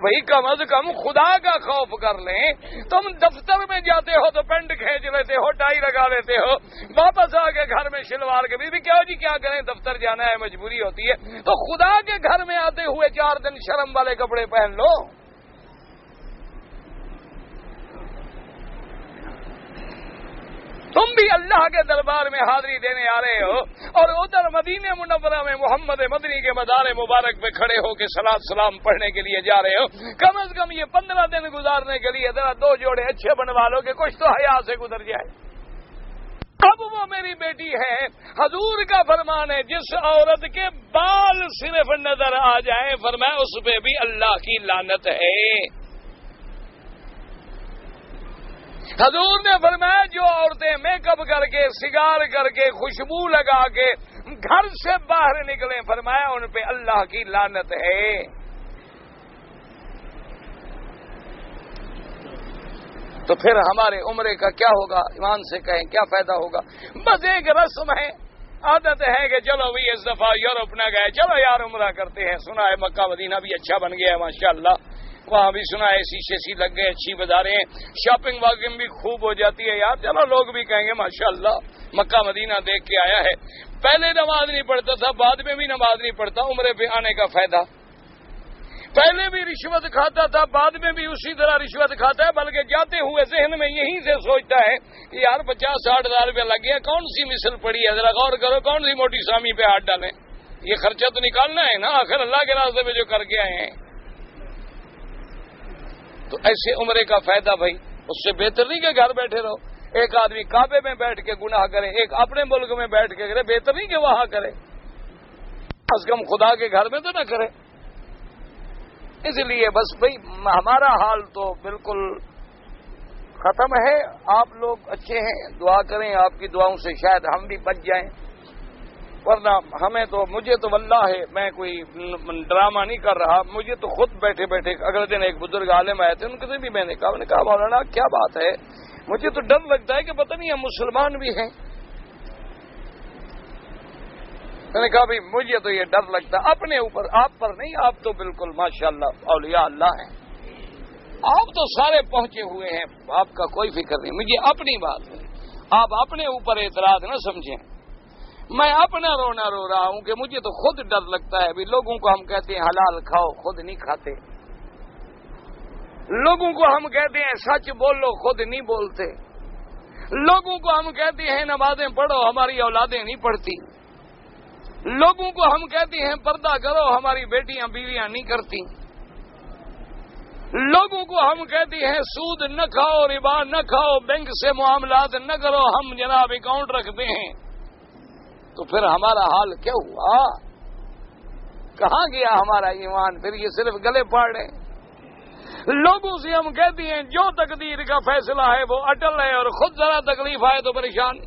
بھئی کم از کم خدا کا خوف کر لیں۔ تم دفتر میں جاتے ہو تو پینٹ کھینچ لیتے ہو، ٹائی لگا لیتے ہو، واپس آ کے گھر میں شلوار کے بھی کیا جی کیا کریں، دفتر جانا ہے، مجبوری ہوتی ہے، تو خدا کے گھر میں آتے ہوئے 4 دن شرم والے کپڑے پہن لو۔ تم بھی اللہ کے دربار میں حاضری دینے آ رہے ہو، اور ادھر مدینہ منورہ میں محمد مدنی کے مزار مبارک پہ کھڑے ہو کے صلاۃ سلام پڑھنے کے لیے جا رہے ہو۔ کم از کم یہ 15 دن گزارنے کے لیے ذرا 2 جوڑے اچھے بنوا لو کہ کچھ تو حیا سے گزر جائے۔ اب وہ میری بیٹی ہے، حضور کا فرمان ہے، جس عورت کے بال صرف نظر آ جائیں، فرمایا اس پہ بھی اللہ کی لعنت ہے۔ حضور نے فرمایا جو عورتیں میک اپ کر کے، سگار کر کے، خوشبو لگا کے گھر سے باہر نکلیں، فرمایا ان پہ اللہ کی لعنت ہے۔ تو پھر ہمارے عمرے کا کیا ہوگا؟ ایمان سے کہیں کیا فائدہ ہوگا؟ بس ایک رسم ہے، عادت ہے کہ چلو بھی اس دفعہ یورپ نہ گئے، چلو یار عمرہ کرتے ہیں۔ سنا ہے مکہ مدینہ بھی اچھا بن گیا ہے ماشاءاللہ، وہاں بھی سنا ہے شیشے لگ گئے، اچھی بازاریں ہیں، شاپنگ واگنگ بھی خوب ہو جاتی ہے یار، چلو لوگ بھی کہیں گے ماشاءاللہ مکہ مدینہ دیکھ کے آیا ہے۔ پہلے نماز نہیں پڑھتا تھا، بعد میں بھی نماز نہیں پڑھتا، عمرے پہ آنے کا فائدہ۔ پہلے بھی رشوت کھاتا تھا، بعد میں بھی اسی طرح رشوت کھاتا ہے، بلکہ جاتے ہوئے ذہن میں یہیں سے سوچتا ہے کہ یار 50-60 ہزار روپیہ لگ گیا، کون سی مثل پڑی ہے، ذرا غور کرو کون سی موٹی سامی پہ ہاتھ ڈالیں، یہ خرچہ تو نکالنا ہے نا، آخر اللہ کے راستے میں جو کر کے آئے ہیں۔ تو ایسے عمرے کا فائدہ بھائی، اس سے بہتر نہیں کہ گھر بیٹھے رہو۔ ایک آدمی کعبے میں بیٹھ کے گناہ کرے، ایک اپنے ملک میں بیٹھ کے کرے، بہتر نہیں کہ وہاں کرے، کم از کم خدا کے گھر میں تو نہ کرے۔ اس لیے بس بھائی ہمارا حال تو بالکل ختم ہے، آپ لوگ اچھے ہیں، دعا کریں، آپ کی دعاؤں سے شاید ہم بھی بچ جائیں، ورنہ ہمیں تو، مجھے تو واللہ ہے، میں کوئی ڈرامہ نہیں کر رہا، مجھے تو خود بیٹھے بیٹھے اگلے دن ایک بزرگ عالم آئے تھے، ان سے بھی میں نے کہا مولانا کیا بات ہے، مجھے تو ڈر لگتا ہے کہ پتہ نہیں ہم مسلمان بھی ہیں۔ میں نے کہا بھائی مجھے تو یہ ڈر لگتا ہے اپنے اوپر، آپ پر نہیں، آپ تو بالکل ماشاءاللہ اولیاء اللہ ہیں، آپ تو سارے پہنچے ہوئے ہیں، آپ کا کوئی فکر نہیں، مجھے اپنی بات ہے، آپ اپنے اوپر اعتراض نہ سمجھیں، میں اپنا رونا رو رہا ہوں کہ مجھے تو خود ڈر لگتا ہے۔ ابھی لوگوں کو ہم کہتے ہیں حلال کھاؤ، خود نہیں کھاتے، لوگوں کو ہم کہتے ہیں سچ بولو، خود نہیں بولتے، لوگوں کو ہم کہتے ہیں نمازیں پڑھو، ہماری اولادیں نہیں پڑھتی، لوگوں کو ہم کہتے ہیں پردہ کرو، ہماری بیٹیاں بیویاں نہیں کرتی، لوگوں کو ہم کہتے ہیں سود نہ کھاؤ، ربا نہ کھاؤ، بینک سے معاملات نہ کرو، ہم جناب اکاؤنٹ رکھتے ہیں، تو پھر ہمارا حال کیا ہوا؟ کہاں گیا ہمارا ایمان؟ پھر یہ صرف گلے پاڑ رہے ہیں۔ لوگوں سے ہم کہتے ہیں جو تقدیر کا فیصلہ ہے وہ اٹل ہے، اور خود ذرا تکلیف آئے تو پریشان،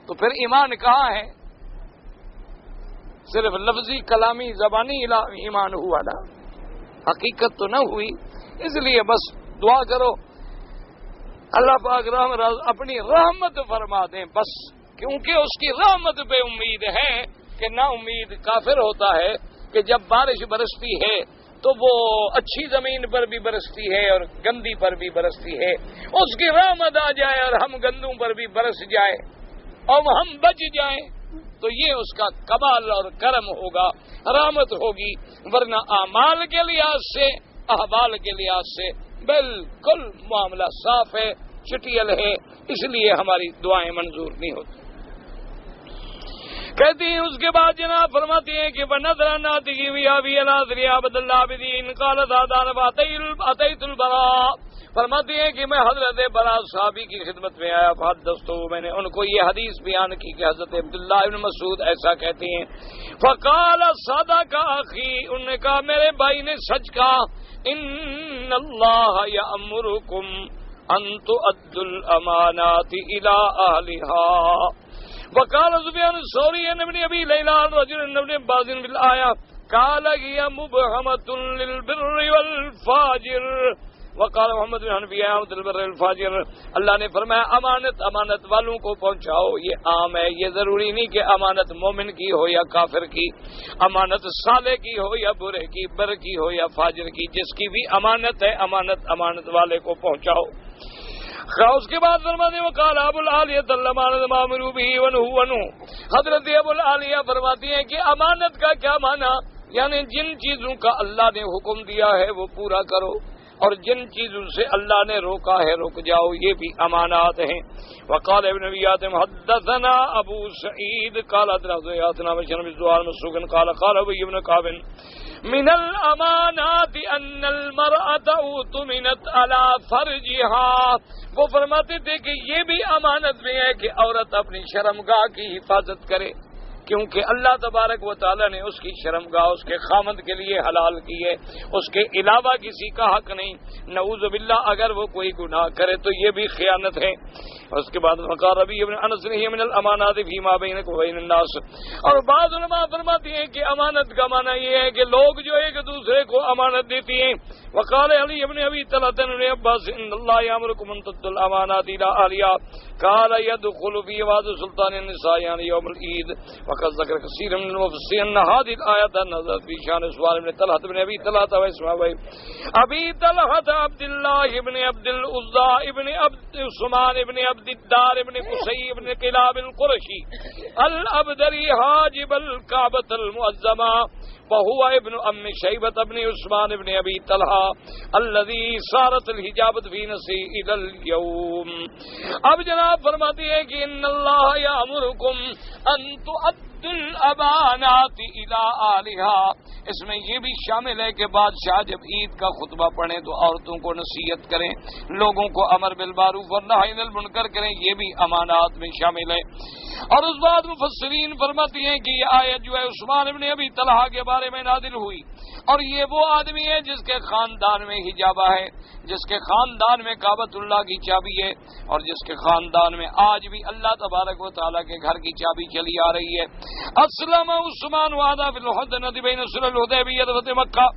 تو پھر ایمان کہاں ہے؟ صرف لفظی کلامی زبانی ایمان ہوا نا، حقیقت تو نہ ہوئی۔ اس لیے بس دعا کرو اللہ پاک اپنی رحمت فرما دیں بس، کیونکہ اس کی رحمت پہ امید ہے کہ نا امید کافر ہوتا ہے کہ جب بارش برستی ہے تو وہ اچھی زمین پر بھی برستی ہے اور گندی پر بھی برستی ہے، اس کی رحمت آ جائے اور ہم گندوں پر بھی برس جائے اور ہم بچ جائیں تو یہ اس کا کمال اور کرم ہوگا، رحمت ہوگی، ورنہ اعمال کے لحاظ سے، احوال کے لحاظ سے بالکل معاملہ صاف ہے۔ چٹیل ہیں، اس لیے ہماری دعائیں منظور نہیں ہوتی. کہتی ہیں اس کے بعد جناب فرماتی ہیں کہ بنظر ناتی ہوئی ناظری عبد اللہ بدین قال دادان اتیت البراء. فرماتی ہیں کہ میں حضرت برا صحابی کی خدمت میں آیا، فحدثتو، میں نے ان کو یہ حدیث بیان کی کہ حضرت عبداللہ ابن مسعود ایسا کہتے ہیں. فقال صدق اخی، انہوں نے کہا میرے بھائی نے سچ کہا. ان اللہ یامرکم ان تؤدوا الامانات الى اہلها. وقال سفیان الثوری عن ابن ابی لیلى عن رجل عن ابن عباس بالآیہ قال هي مبهمة للبر والفاجر. وقال محمد بن حنفیہ عن البر والفاجر. اللہ نے فرمایا امانت والوں کو پہنچاؤ، یہ عام ہے، یہ ضروری نہیں کہ امانت مومن کی ہو یا کافر کی، امانت صالح کی ہو یا برے کی، بر کی ہو یا فاجر کی، جس کی بھی امانت ہے امانت والے کو پہنچاؤ. اس کے بعد فرماتے وقال ابو العالیہ الامانۃ مامور به ونهى عنه. حضرت ابو العالیہ فرماتی ہیں کہ امانت کا کیا معنی، یعنی جن چیزوں کا اللہ نے حکم دیا ہے وہ پورا کرو، اور جن چیزوں سے اللہ نے روکا ہے رک جاؤ، یہ بھی امانات ہیں. وقال ابن ابی حاتم حدثنا ابو سعید قال حدثنا بشر بن زهير مسروق قال قال ابي بن كعب من الامانات ان المرأة اؤتمنت على فرجها. وہ فرماتے تھے کہ یہ بھی امانت میں ہے کہ عورت اپنی شرمگاہ کی حفاظت کرے، کیونکہ اللہ تبارک و تعالی نے اس کی شرمگاہ اس کے خامند کے لیے حلال کی ہے، اس کے علاوہ کسی کا حق نہیں. نعوذ باللہ اگر وہ کوئی گناہ کرے تو یہ بھی خیانت ہے. اس کے بعد وقال ربیع بن انس نے من الامانات فیما بینک وبین الناس. اور بعض علماء فرماتے ہیں کہ امانت کا معنی یہ ہے کہ لوگ جو ایک دوسرے کو امانت دیتی ہیں. وقال علی بن ابی طلحہ بن عباس ان اللہ یامرکم ان تؤدوا الامانات الی اہلها قال يدخل في وعد سلطان النساء یعنی یوم العید. وقد ذکر کثیر من المفسرین ان هذه الآیات نزلت في شان سؤال ابن طلحہ بن ابی طلحہ واسماء ابی طلحہ عبد اللہ ابن عبد العزى ابن عبد عثمان ابن عبد الدار ابن قصي ابن كلاب القرشي الابدري حاجب الكعبة المعظمة وهو ابن ام شيبة ابن عثمان ابن ابي طلحة الذي صارت الحجابة في نفسه الى اليوم. اب جناب فرماتی ہے کہ ان اللہ یامرکم ان تؤدوا الامانات الى اہلها. اس میں یہ بھی شامل ہے کہ بادشاہ جب عید کا خطبہ پڑھیں تو عورتوں کو نصیحت کریں، لوگوں کو امر بالمعروف اور نہی عن المنکر کریں، یہ بھی امانات میں شامل ہے. اور اس بعد مفسرین فرماتی ہیں کہ یہ آیت جو ہے عثمان ابن ابی طلحہ کے بارے میں نازل ہوئی، اور یہ وہ آدمی ہے جس کے خاندان میں حجابہ ہے، جس کے خاندان میں کعبۃ اللہ کی چابی ہے، اور جس کے خاندان میں آج بھی اللہ تبارک و تعالیٰ کے گھر کی چابی چلی آ رہی ہے. اسلم عثمان وعدا فی الحدنۃ بین صلح الحدیبیہ وفتح مکہ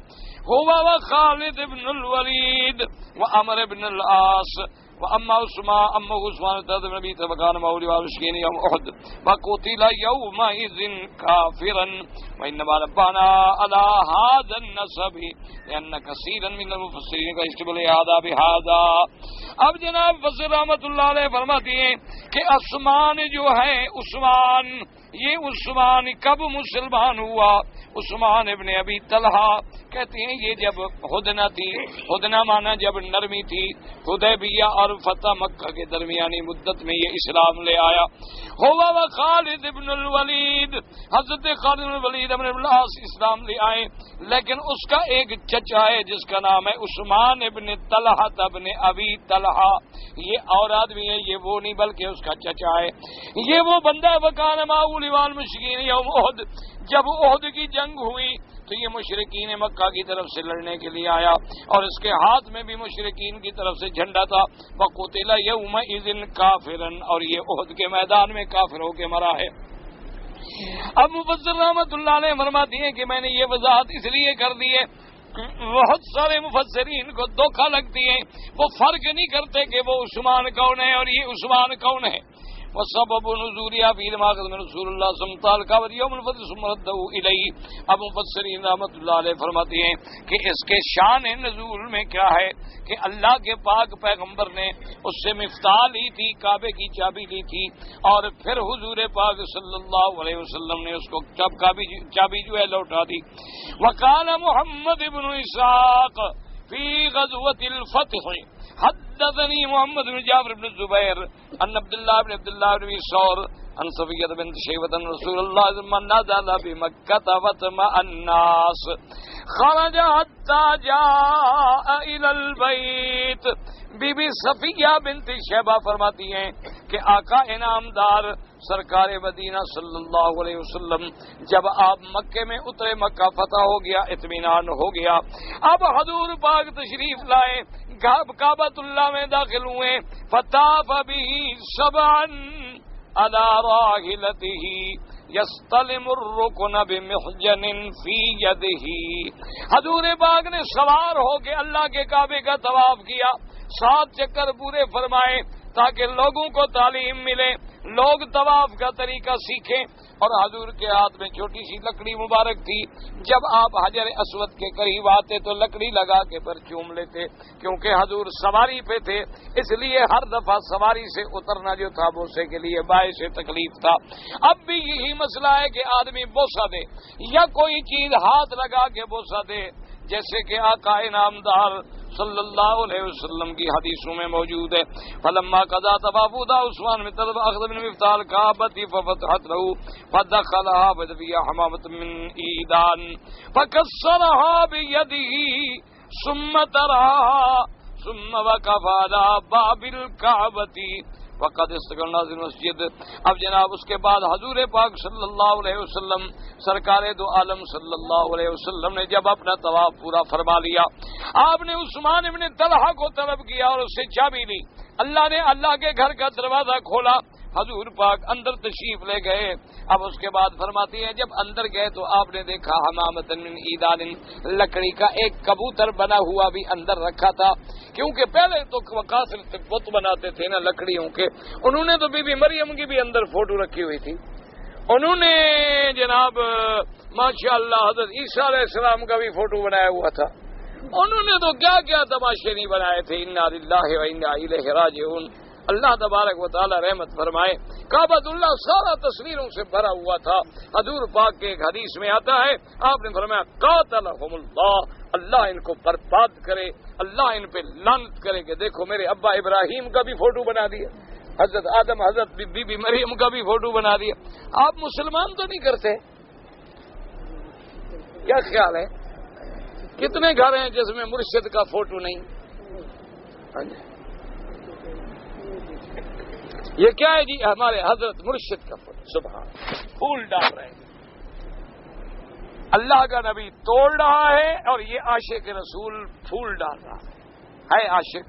هو وخالد بن الولید وعمر بن العاص واما عثمان تد نبی تبکان مولى والمشركين يوم احد وقتل يومئذ كافرا وانما ربنا على هذا النسب لان كثيرا من المفسرين يشتبه هذا بهذا. اب جناب فضل رحمت اللہ علیہ فرماتی ہیں کہ عثمان جو ہے عثمان، یہ عثمان کب مسلمان ہوا؟ عثمان ابن ابی طلحہ کہتے ہیں یہ جب ہدنہ تھی، ہدنہ مانا جب نرمی تھی، حدیبیہ اور فتح مکہ کے درمیانی مدت میں یہ اسلام لے آیا. ہوا و خالد ابن الولید، حضرت خالد ابن الولید ابن العاص اسلام لے آئے، لیکن اس کا ایک چچا ہے جس کا نام ہے عثمان ابن طلحہ ابن ابی طلحہ. یہ اور آدمی ہے، یہ وہ نہیں بلکہ اس کا چچا ہے. یہ وہ بندہ وکان معول والمشرکین یوم احد، جب احد کی جنگ ہوئی تو یہ مشرکین مکہ کی طرف سے لڑنے کے لیے آیا، اور اس کے ہاتھ میں بھی مشرکین کی طرف سے جھنڈا تھا. وقتل یومئذ کافرا، اور یہ احد کے میدان میں کافر ہو کے مرا ہے. اب مفسر رحمت اللہ علیہ فرماتی ہیں کہ میں نے یہ وضاحت اس لیے کر دی ہے، بہت سارے مفسرین کو دھوکہ لگتی ہے، وہ فرق نہیں کرتے کہ وہ عثمان کون ہے اور یہ عثمان کون ہے. وسبب نزولها في دماغ من رسول الله صلی اللہ علیہ وسلم قال يوم الفتح ثم رده الیہ. اب مفسرین رحمۃ اللہ علیہ فرماتے ہیں کہ اس کے شان نزول میں کیا ہے کہ اللہ کے پاک پیغمبر نے اس سے مفتاح لی تھی، کعبے کی چابی لی تھی، اور پھر حضور پاک صلی اللہ علیہ وسلم نے اس کو چابی جو ہے لوٹا دی. وقال محمد بن اسحاق فی غزوة الفتح حدثني محمد بن جعفر بن الزبير عن عبد الله بن مسعود عن صفية بنت شيبة أن رسول الله ثم نزل بمكة وطمأ الناس خرج حتى جاء إلى البيت. بی بی صفیہ بنت شیبہ فرماتی ہیں کہ آقا انعامدار سرکار مدینہ صلی اللہ علیہ وسلم جب آپ مکے میں اترے، مکہ فتح ہو گیا، اطمینان ہو گیا، اب حضور پاک تشریف لائے، کعبۃ اللہ میں داخل ہوئے، فطاف به سبعا علی راحلته یستلم الرکن بمحجن فی یدہ. حضور پاک نے سوار ہو کے اللہ کے کعبے کا طواف کیا، 7 چکر پورے فرمائے تاکہ لوگوں کو تعلیم ملے، لوگ طواف کا طریقہ سیکھیں. اور حضور کے ہاتھ میں چھوٹی سی لکڑی مبارک تھی، جب آپ حجر اسود کے قریب آتے تو لکڑی لگا کے پر چوم لیتے، کیونکہ حضور سواری پہ تھے، اس لیے ہر دفعہ سواری سے اترنا جو تھا بوسے کے لیے باعث تکلیف تھا. اب بھی یہی مسئلہ ہے کہ آدمی بوسہ دے یا کوئی چیز ہاتھ لگا کے بوسہ دے، جیسے کہ آقا انعامدار صلی اللہ علیہ وسلم کی حدیثوں میں موجود ہے. فلما قضا طوافه عثمان بن طلحہ اخذ من مفتاح الكعبة ففتحت له فدخلها فيها حمامة من عيدان فكسرها بيده ثم تركها ثم وقف على باب الكعبة وقد استقبل ناظر مسجد. اب جناب اس کے بعد حضور پاک صلی اللہ علیہ وسلم سرکار دو عالم صلی اللہ علیہ وسلم نے جب اپنا طواف پورا فرما لیا، آپ نے عثمان ابن طلحہ کو طلب کیا اور اس سے چابی لی. اللہ نے اللہ کے گھر کا دروازہ کھولا، حضور پاک اندر تشریف لے گئے. اب اس کے بعد فرماتی ہیں جب اندر گئے تو آپ نے دیکھا حمامۃ من عیدان، لکڑی کا ایک کبوتر بنا ہوا بھی اندر رکھا تھا، کیونکہ پہلے تو وقاصر بت بناتے تھے نا لکڑیوں کے. انہوں نے تو بی بی مریم کی بھی اندر فوٹو رکھی ہوئی تھی، انہوں نے جناب ماشاءاللہ حضرت عیسیٰ علیہ السلام کا بھی فوٹو بنایا ہوا تھا، انہوں نے تو کیا کیا تماشے نہیں بنائے تھے. انا للہ و انا الیہ راجعون. اللہ تبارک و تعالی رحمت فرمائے. کعبۃ اللہ سارا تصویروں سے بھرا ہوا تھا. حضور پاک کے ایک حدیث میں آتا ہے، آپ نے فرمایا قاتلہم اللہ، اللہ ان کو برباد کرے، اللہ ان پہ لعنت کرے کہ دیکھو میرے ابا ابراہیم کا بھی فوٹو بنا دیا، حضرت آدم حضرت بی بی مریم کا بھی فوٹو بنا دیا. آپ مسلمان تو نہیں کرتے؟ کیا خیال ہے؟ کتنے گھر ہیں جس میں مرشد کا فوٹو نہیں؟ یہ کیا ہے جی؟ ہمارے حضرت مرشد کا فوٹو. سبحان، پھول ڈال رہے ہیں، اللہ کا نبی توڑ رہا ہے اور یہ عاشق رسول پھول ڈال رہا ہے عاشق.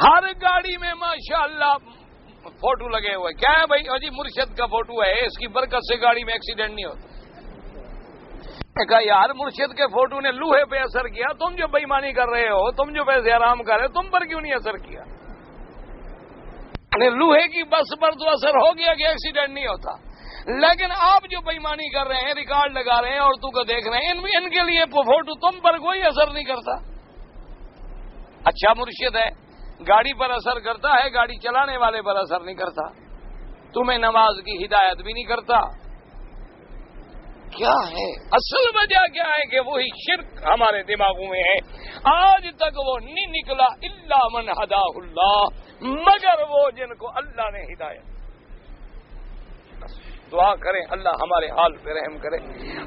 ہر گاڑی میں ماشاءاللہ فوٹو لگے ہوئے. کیا ہے بھائی؟ جی مرشد کا فوٹو ہے، اس کی برکت سے گاڑی میں ایکسیڈنٹ نہیں ہوتا. کہا یار مرشد کے فوٹو نے لوہے پہ اثر کیا، تم جو بےایمانی کر رہے ہو، تم جو پیسے حرام کر رہے ہو، تم پر کیوں نہیں اثر کیا؟ لوہے کی بس پر تو اثر ہو گیا کہ ایکسیڈنٹ نہیں ہوتا، لیکن آپ جو بےایمانی کر رہے ہیں، ریکارڈ لگا رہے ہیں، عورتوں کو دیکھ رہے ہیں، ان کے لیے فوٹو تم پر کوئی اثر نہیں کرتا. اچھا مرشد ہے، گاڑی پر اثر کرتا ہے، گاڑی چلانے والے پر اثر نہیں کرتا، تمہیں نماز کی ہدایت بھی نہیں کرتا. کیا ہے اصل وجہ؟ کیا ہے کہ وہی شرک ہمارے دماغوں میں ہے. آج تک وہ نہیں نکلا الا من ہداہ اللہ، مگر وہ جن کو اللہ نے ہدایت. دعا کریں اللہ ہمارے حال پہ رحم کرے.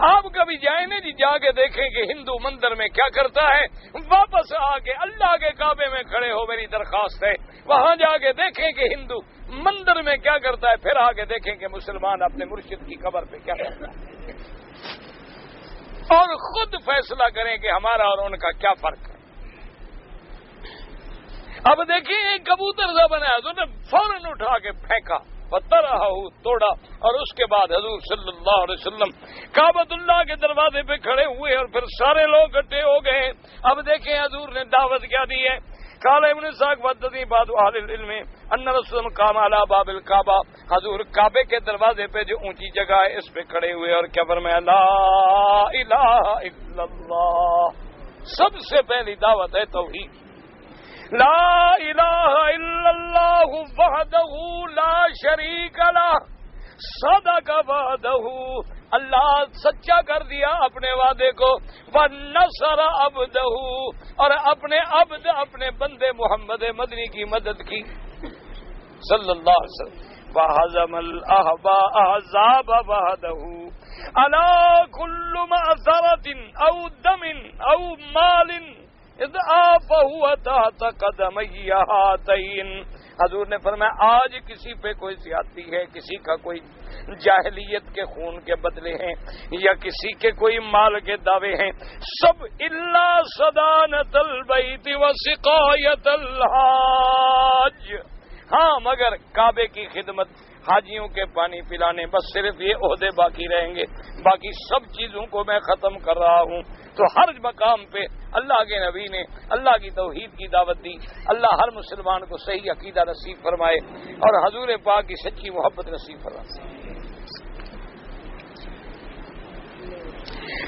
آپ کبھی جائیں نا جی، جا کے دیکھیں کہ ہندو مندر میں کیا کرتا ہے، واپس آ کے اللہ کے کعبے میں کھڑے ہو، میری درخواست ہے وہاں جا کے دیکھیں کہ ہندو مندر میں کیا کرتا ہے، پھر آ کے دیکھیں کہ مسلمان اپنے مرشد کی قبر پہ کیا کرتا ہے، اور خود فیصلہ کریں کہ ہمارا اور ان کا کیا فرق ہے. اب دیکھیں ایک کبوتر سا بنایا تو نے فوراً اٹھا کے پھینکا، پتھر توڑا، اور اس کے بعد حضور صلی اللہ علیہ وسلم کعبۃ اللہ کے دروازے پہ کھڑے ہوئے اور پھر سارے لوگ اکٹھے ہو گئے. اب دیکھیں حضور نے دعوت کیا دی ہے. قال ابن اسحاق حدثني بعض اهل العلم ان رسول قام على باب الكعبہ، حضور کعبے کے دروازے پہ جو اونچی جگہ ہے اس پہ کھڑے ہوئے اور کیا فرمایا، لا الہ الا اللہ. سب سے پہلی دعوت ہے توحید. لا الہ الا اللہ وحدہ لا شریک لہ صدق وعدہ، اللہ سچا کر دیا اپنے وعدے کو، ونصر عبدہ، اور اپنے عبد اپنے بندے محمد مدنی کی مدد کی صلی اللہ علیہ وسلم، وہزم الاحزاب وحدہ، الا کل معذرۃ او دم او مال اضعاف ہوا تحت قدمی ہاتین۔ حضور نے فرمایا آج کسی پہ کوئی زیادتی ہے، کسی کا کوئی جاہلیت کے خون کے بدلے ہیں یا کسی کے کوئی مال کے دعوے ہیں، سب الا صدانۃ البیت وسقایۃ الحاج، ہاں مگر کعبے کی خدمت، حاجیوں کے پانی پلانے، بس صرف یہ عہدے باقی رہیں گے، باقی سب چیزوں کو میں ختم کر رہا ہوں۔ تو ہر مقام پہ اللہ کے نبی نے اللہ کی توحید کی دعوت دی، اللہ ہر مسلمان کو صحیح عقیدہ نصیب فرمائے اور حضور پاک کی سچی محبت نصیب فرمائے۔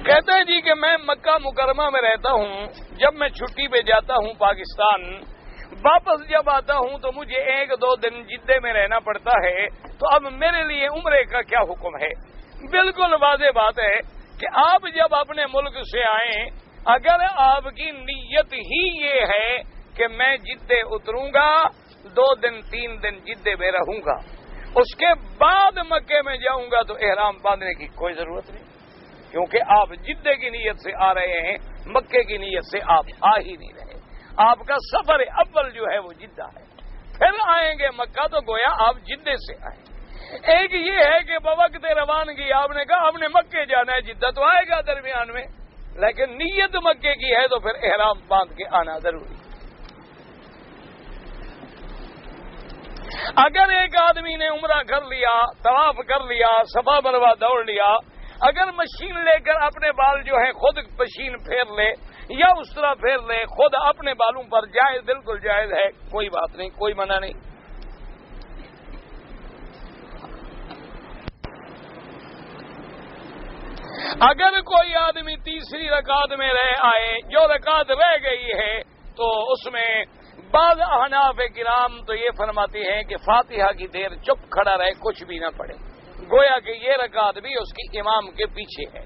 کہتے ہیں جی کہ میں مکہ مکرمہ میں رہتا ہوں، جب میں چھٹی پہ جاتا ہوں پاکستان، واپس جب آتا ہوں تو مجھے 1-2 دن جدے میں رہنا پڑتا ہے، تو اب میرے لیے عمرے کا کیا حکم ہے؟ بالکل واضح بات ہے کہ آپ جب اپنے ملک سے آئیں، اگر آپ کی نیت ہی یہ ہے کہ میں جدے اتروں گا، 2 دن 3 دن جدے میں رہوں گا، اس کے بعد مکے میں جاؤں گا، تو احرام باندھنے کی کوئی ضرورت نہیں، کیونکہ آپ جدے کی نیت سے آ رہے ہیں، مکے کی نیت سے آپ آ ہی نہیں رہے۔ آپ کا سفر اول جو ہے وہ جدہ ہے، پھر آئیں گے مکہ، تو گویا آپ جدے سے آئیں۔ ایک یہ ہے کہ بوقت روانگی آپ نے کہا آپ نے مکے جانا ہے، جدہ تو آئے گا درمیان میں، لیکن نیت مکے کی ہے تو پھر احرام باندھ کے آنا ضروری۔ اگر ایک آدمی نے عمرہ کر لیا، طواف کر لیا، صفا مروا دوڑ لیا، اگر مشین لے کر اپنے بال جو ہے خود مشین پھیر لے یا اس طرح پھیر لے، خود اپنے بالوں پر جائز، بالکل جائز ہے، کوئی بات نہیں، کوئی منع نہیں۔ اگر کوئی آدمی تیسری رکعت میں رہ آئے، جو رکعت رہ گئی ہے، تو اس میں بعض احناف کرام تو یہ فرماتے ہیں کہ فاتحہ کی دیر چپ کھڑا رہے، کچھ بھی نہ پڑھے، گویا کہ یہ رکعت بھی اس کی امام کے پیچھے ہے۔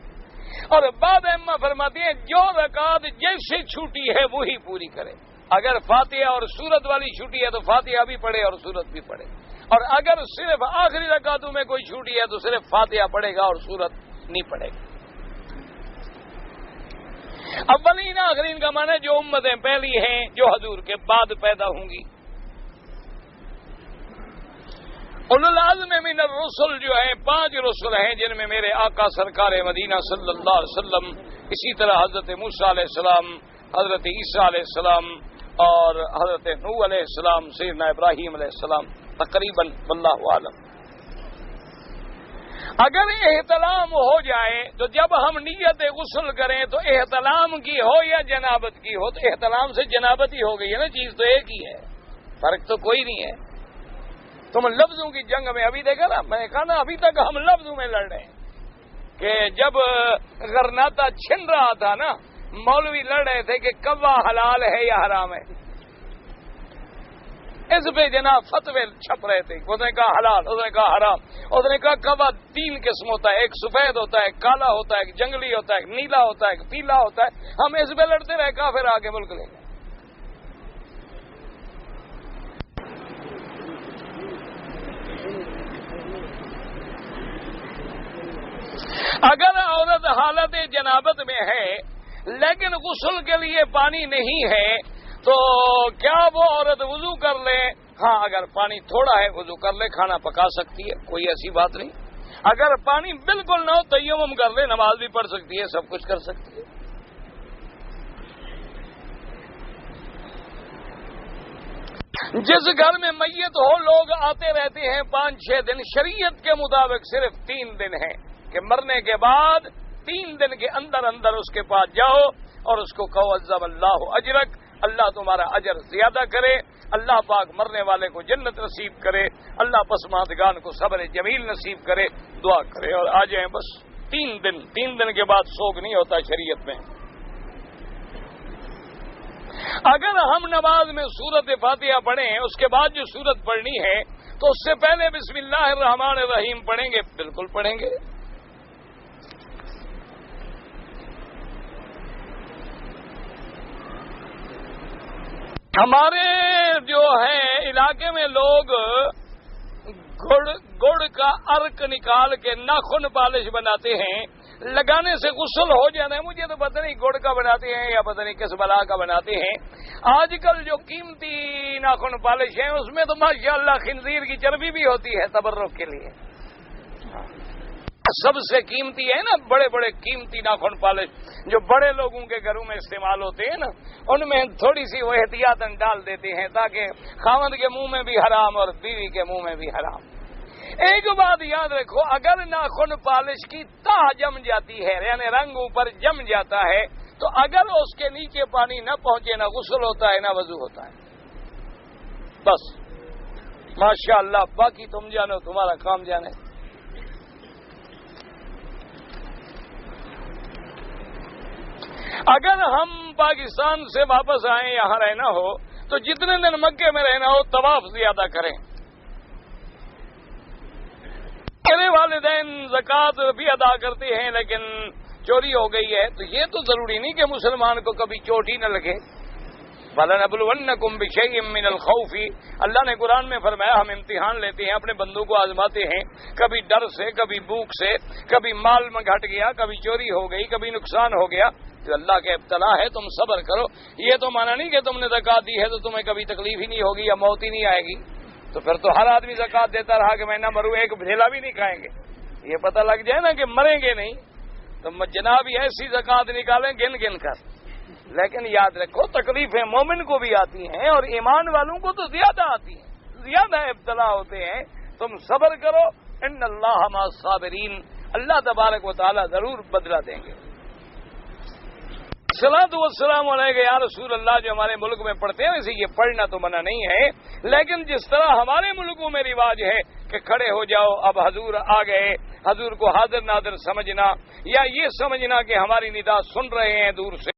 اور بعض ائمہ فرماتے ہیں جو رکعت جیسے چھوٹی ہے وہی پوری کرے، اگر فاتحہ اور سورت والی چھوٹی ہے تو فاتحہ بھی پڑھے اور سورت بھی پڑھے، اور اگر صرف آخری رکعتوں میں کوئی چھوٹی ہے تو صرف فاتحہ پڑھے گا اور سورت نہیں پڑھے گا۔ اولین آخرین کا معنی جو امتیں پہلی ہیں جو حضور کے بعد پیدا ہوں گی۔ اولو العزم من الرسل جو ہیں 5 رسل ہیں، جن میں میرے آقا سرکار مدینہ صلی اللہ علیہ وسلم، اسی طرح حضرت موسیٰ علیہ السلام، حضرت عیسیٰ علیہ السلام اور حضرت نوح علیہ السلام، سیدنا ابراہیم علیہ السلام، تقریباً واللہ عالم۔ اگر احتلام ہو جائے تو جب ہم نیت غسل کریں تو احتلام کی ہو یا جنابت کی ہو، تو احتلام سے جنابت ہی ہو گئی ہے نا، چیز تو ایک ہی ہے، فرق تو کوئی نہیں ہے۔ تم لفظوں کی جنگ میں ابھی دیکھا نا، میں نے کہا نا ابھی تک ہم لفظوں میں لڑ رہے ہیں کہ جب غرناطہ چھن رہا تھا نا، مولوی لڑ رہے تھے کہ کوا حلال ہے یا حرام ہے، اس پہ جناب فتوے چھپ رہے تھے، اس نے کہا حلال، اس نے کہا حرام، اس نے کہا کوا 3 قسم ہوتا ہے، ایک سفید ہوتا ہے، ایک کالا ہوتا ہے، ایک جنگلی ہوتا ہے، ایک نیلا ہوتا ہے، ایک پیلا ہوتا ہے، ہم اس پہ لڑتے رہے، کافر آگے ملک لے گئے۔ اگر عورت حالت جنابت میں ہے لیکن غسل کے لیے پانی نہیں ہے تو کیا وہ عورت وضو کر لے؟ ہاں، اگر پانی تھوڑا ہے وضو کر لے، کھانا پکا سکتی ہے، کوئی ایسی بات نہیں۔ اگر پانی بالکل نہ ہو تیمم کر لے، نماز بھی پڑھ سکتی ہے، سب کچھ کر سکتی ہے۔ جس گھر میں میت ہو لوگ آتے رہتے ہیں 5-6 دن، شریعت کے مطابق صرف 3 دن ہے کہ مرنے کے بعد 3 دن کے اندر اندر اس کے پاس جاؤ اور اس کو کہو عزم اللہ اجرک، اللہ تمہارا اجر زیادہ کرے، اللہ پاک مرنے والے کو جنت نصیب کرے، اللہ پسماندگان کو صبر جمیل نصیب کرے، دعا کرے اور آ جائیں بس۔ 3 دن کے بعد سوگ نہیں ہوتا شریعت میں۔ اگر ہم نماز میں سورت فاتحہ پڑھیں، اس کے بعد جو سورت پڑھنی ہے تو اس سے پہلے بسم اللہ الرحمن الرحیم پڑھیں گے؟ بالکل پڑھیں گے۔ ہمارے جو ہے علاقے میں لوگ گڑ کا ارک نکال کے ناخن پالش بناتے ہیں، لگانے سے غسل ہو جانا ہے۔ مجھے تو پتہ نہیں گڑ کا بناتے ہیں یا پتہ نہیں کس بلا کا بناتے ہیں۔ آج کل جو قیمتی ناخن پالش ہیں اس میں تو ماشاءاللہ خنزیر کی چربی بھی ہوتی ہے تبرک کے لیے۔ سب سے قیمتی ہے نا بڑے بڑے قیمتی ناخن پالش جو بڑے لوگوں کے گھروں میں استعمال ہوتے ہیں نا، ان میں تھوڑی سی وہ احتیاطاً ڈال دیتے ہیں تاکہ خاوند کے منہ میں بھی حرام اور بیوی کے منہ میں بھی حرام۔ ایک بات یاد رکھو، اگر ناخن پالش کی تہ جم جاتی ہے یعنی رنگ اوپر جم جاتا ہے تو اگر اس کے نیچے پانی نہ پہنچے نہ غسل ہوتا ہے نہ وضو ہوتا ہے۔ بس ماشاءاللہ، باقی تم جانو، تمہارا کام جانے۔ اگر ہم پاکستان سے واپس آئیں، یہاں رہنا ہو تو جتنے دن مکے میں رہنا ہو طواف زیادہ کریں۔ میرے والدین زکوٰۃ بھی ادا کرتے ہیں لیکن چوری ہو گئی ہے، تو یہ تو ضروری نہیں کہ مسلمان کو کبھی چوٹ ہی نہ لگے۔ فَلَنَبْلُوَنَّكُمْ بِشَيْءٍ مِّنَ الْخَوْفِ، اللہ نے قرآن میں فرمایا ہم امتحان لیتے ہیں، اپنے بندوں کو آزماتے ہیں، کبھی ڈر سے، کبھی بھوک سے، کبھی مال میں گھٹ گیا، کبھی چوری ہو گئی، کبھی نقصان ہو گیا، تو اللہ کے ابتلا ہے، تم صبر کرو۔ یہ تو مانا نہیں کہ تم نے زکوٰۃ دی ہے تو تمہیں کبھی تکلیف ہی نہیں ہوگی یا موت ہی نہیں آئے گی، تو پھر تو ہر آدمی زکوٰۃ دیتا رہا کہ میں نہ مروں، ایک بھیلا بھی نہیں کھائیں گے۔ یہ پتہ لگ جائے نا کہ مریں گے نہیں تو جناب ایسی زکوٰۃ نکالیں گن گن کر۔ لیکن یاد رکھو تکلیفیں مومن کو بھی آتی ہیں اور ایمان والوں کو تو زیادہ آتی ہیں، زیادہ ابتلا ہوتے ہیں۔ تم صبر کرو، ان اللہ مع الصابرین، اللہ تبارک و تعالی ضرور بدلہ دیں گے۔ الصلاۃ والسلام علیک یا رسول اللہ جو ہمارے ملک میں پڑھتے ہیں، ویسے یہ پڑھنا تو منع نہیں ہے، لیکن جس طرح ہمارے ملکوں میں رواج ہے کہ کھڑے ہو جاؤ، اب حضور آ گئے، حضور کو حاضر ناظر سمجھنا یا یہ سمجھنا کہ ہماری ندا سن رہے ہیں دور سے،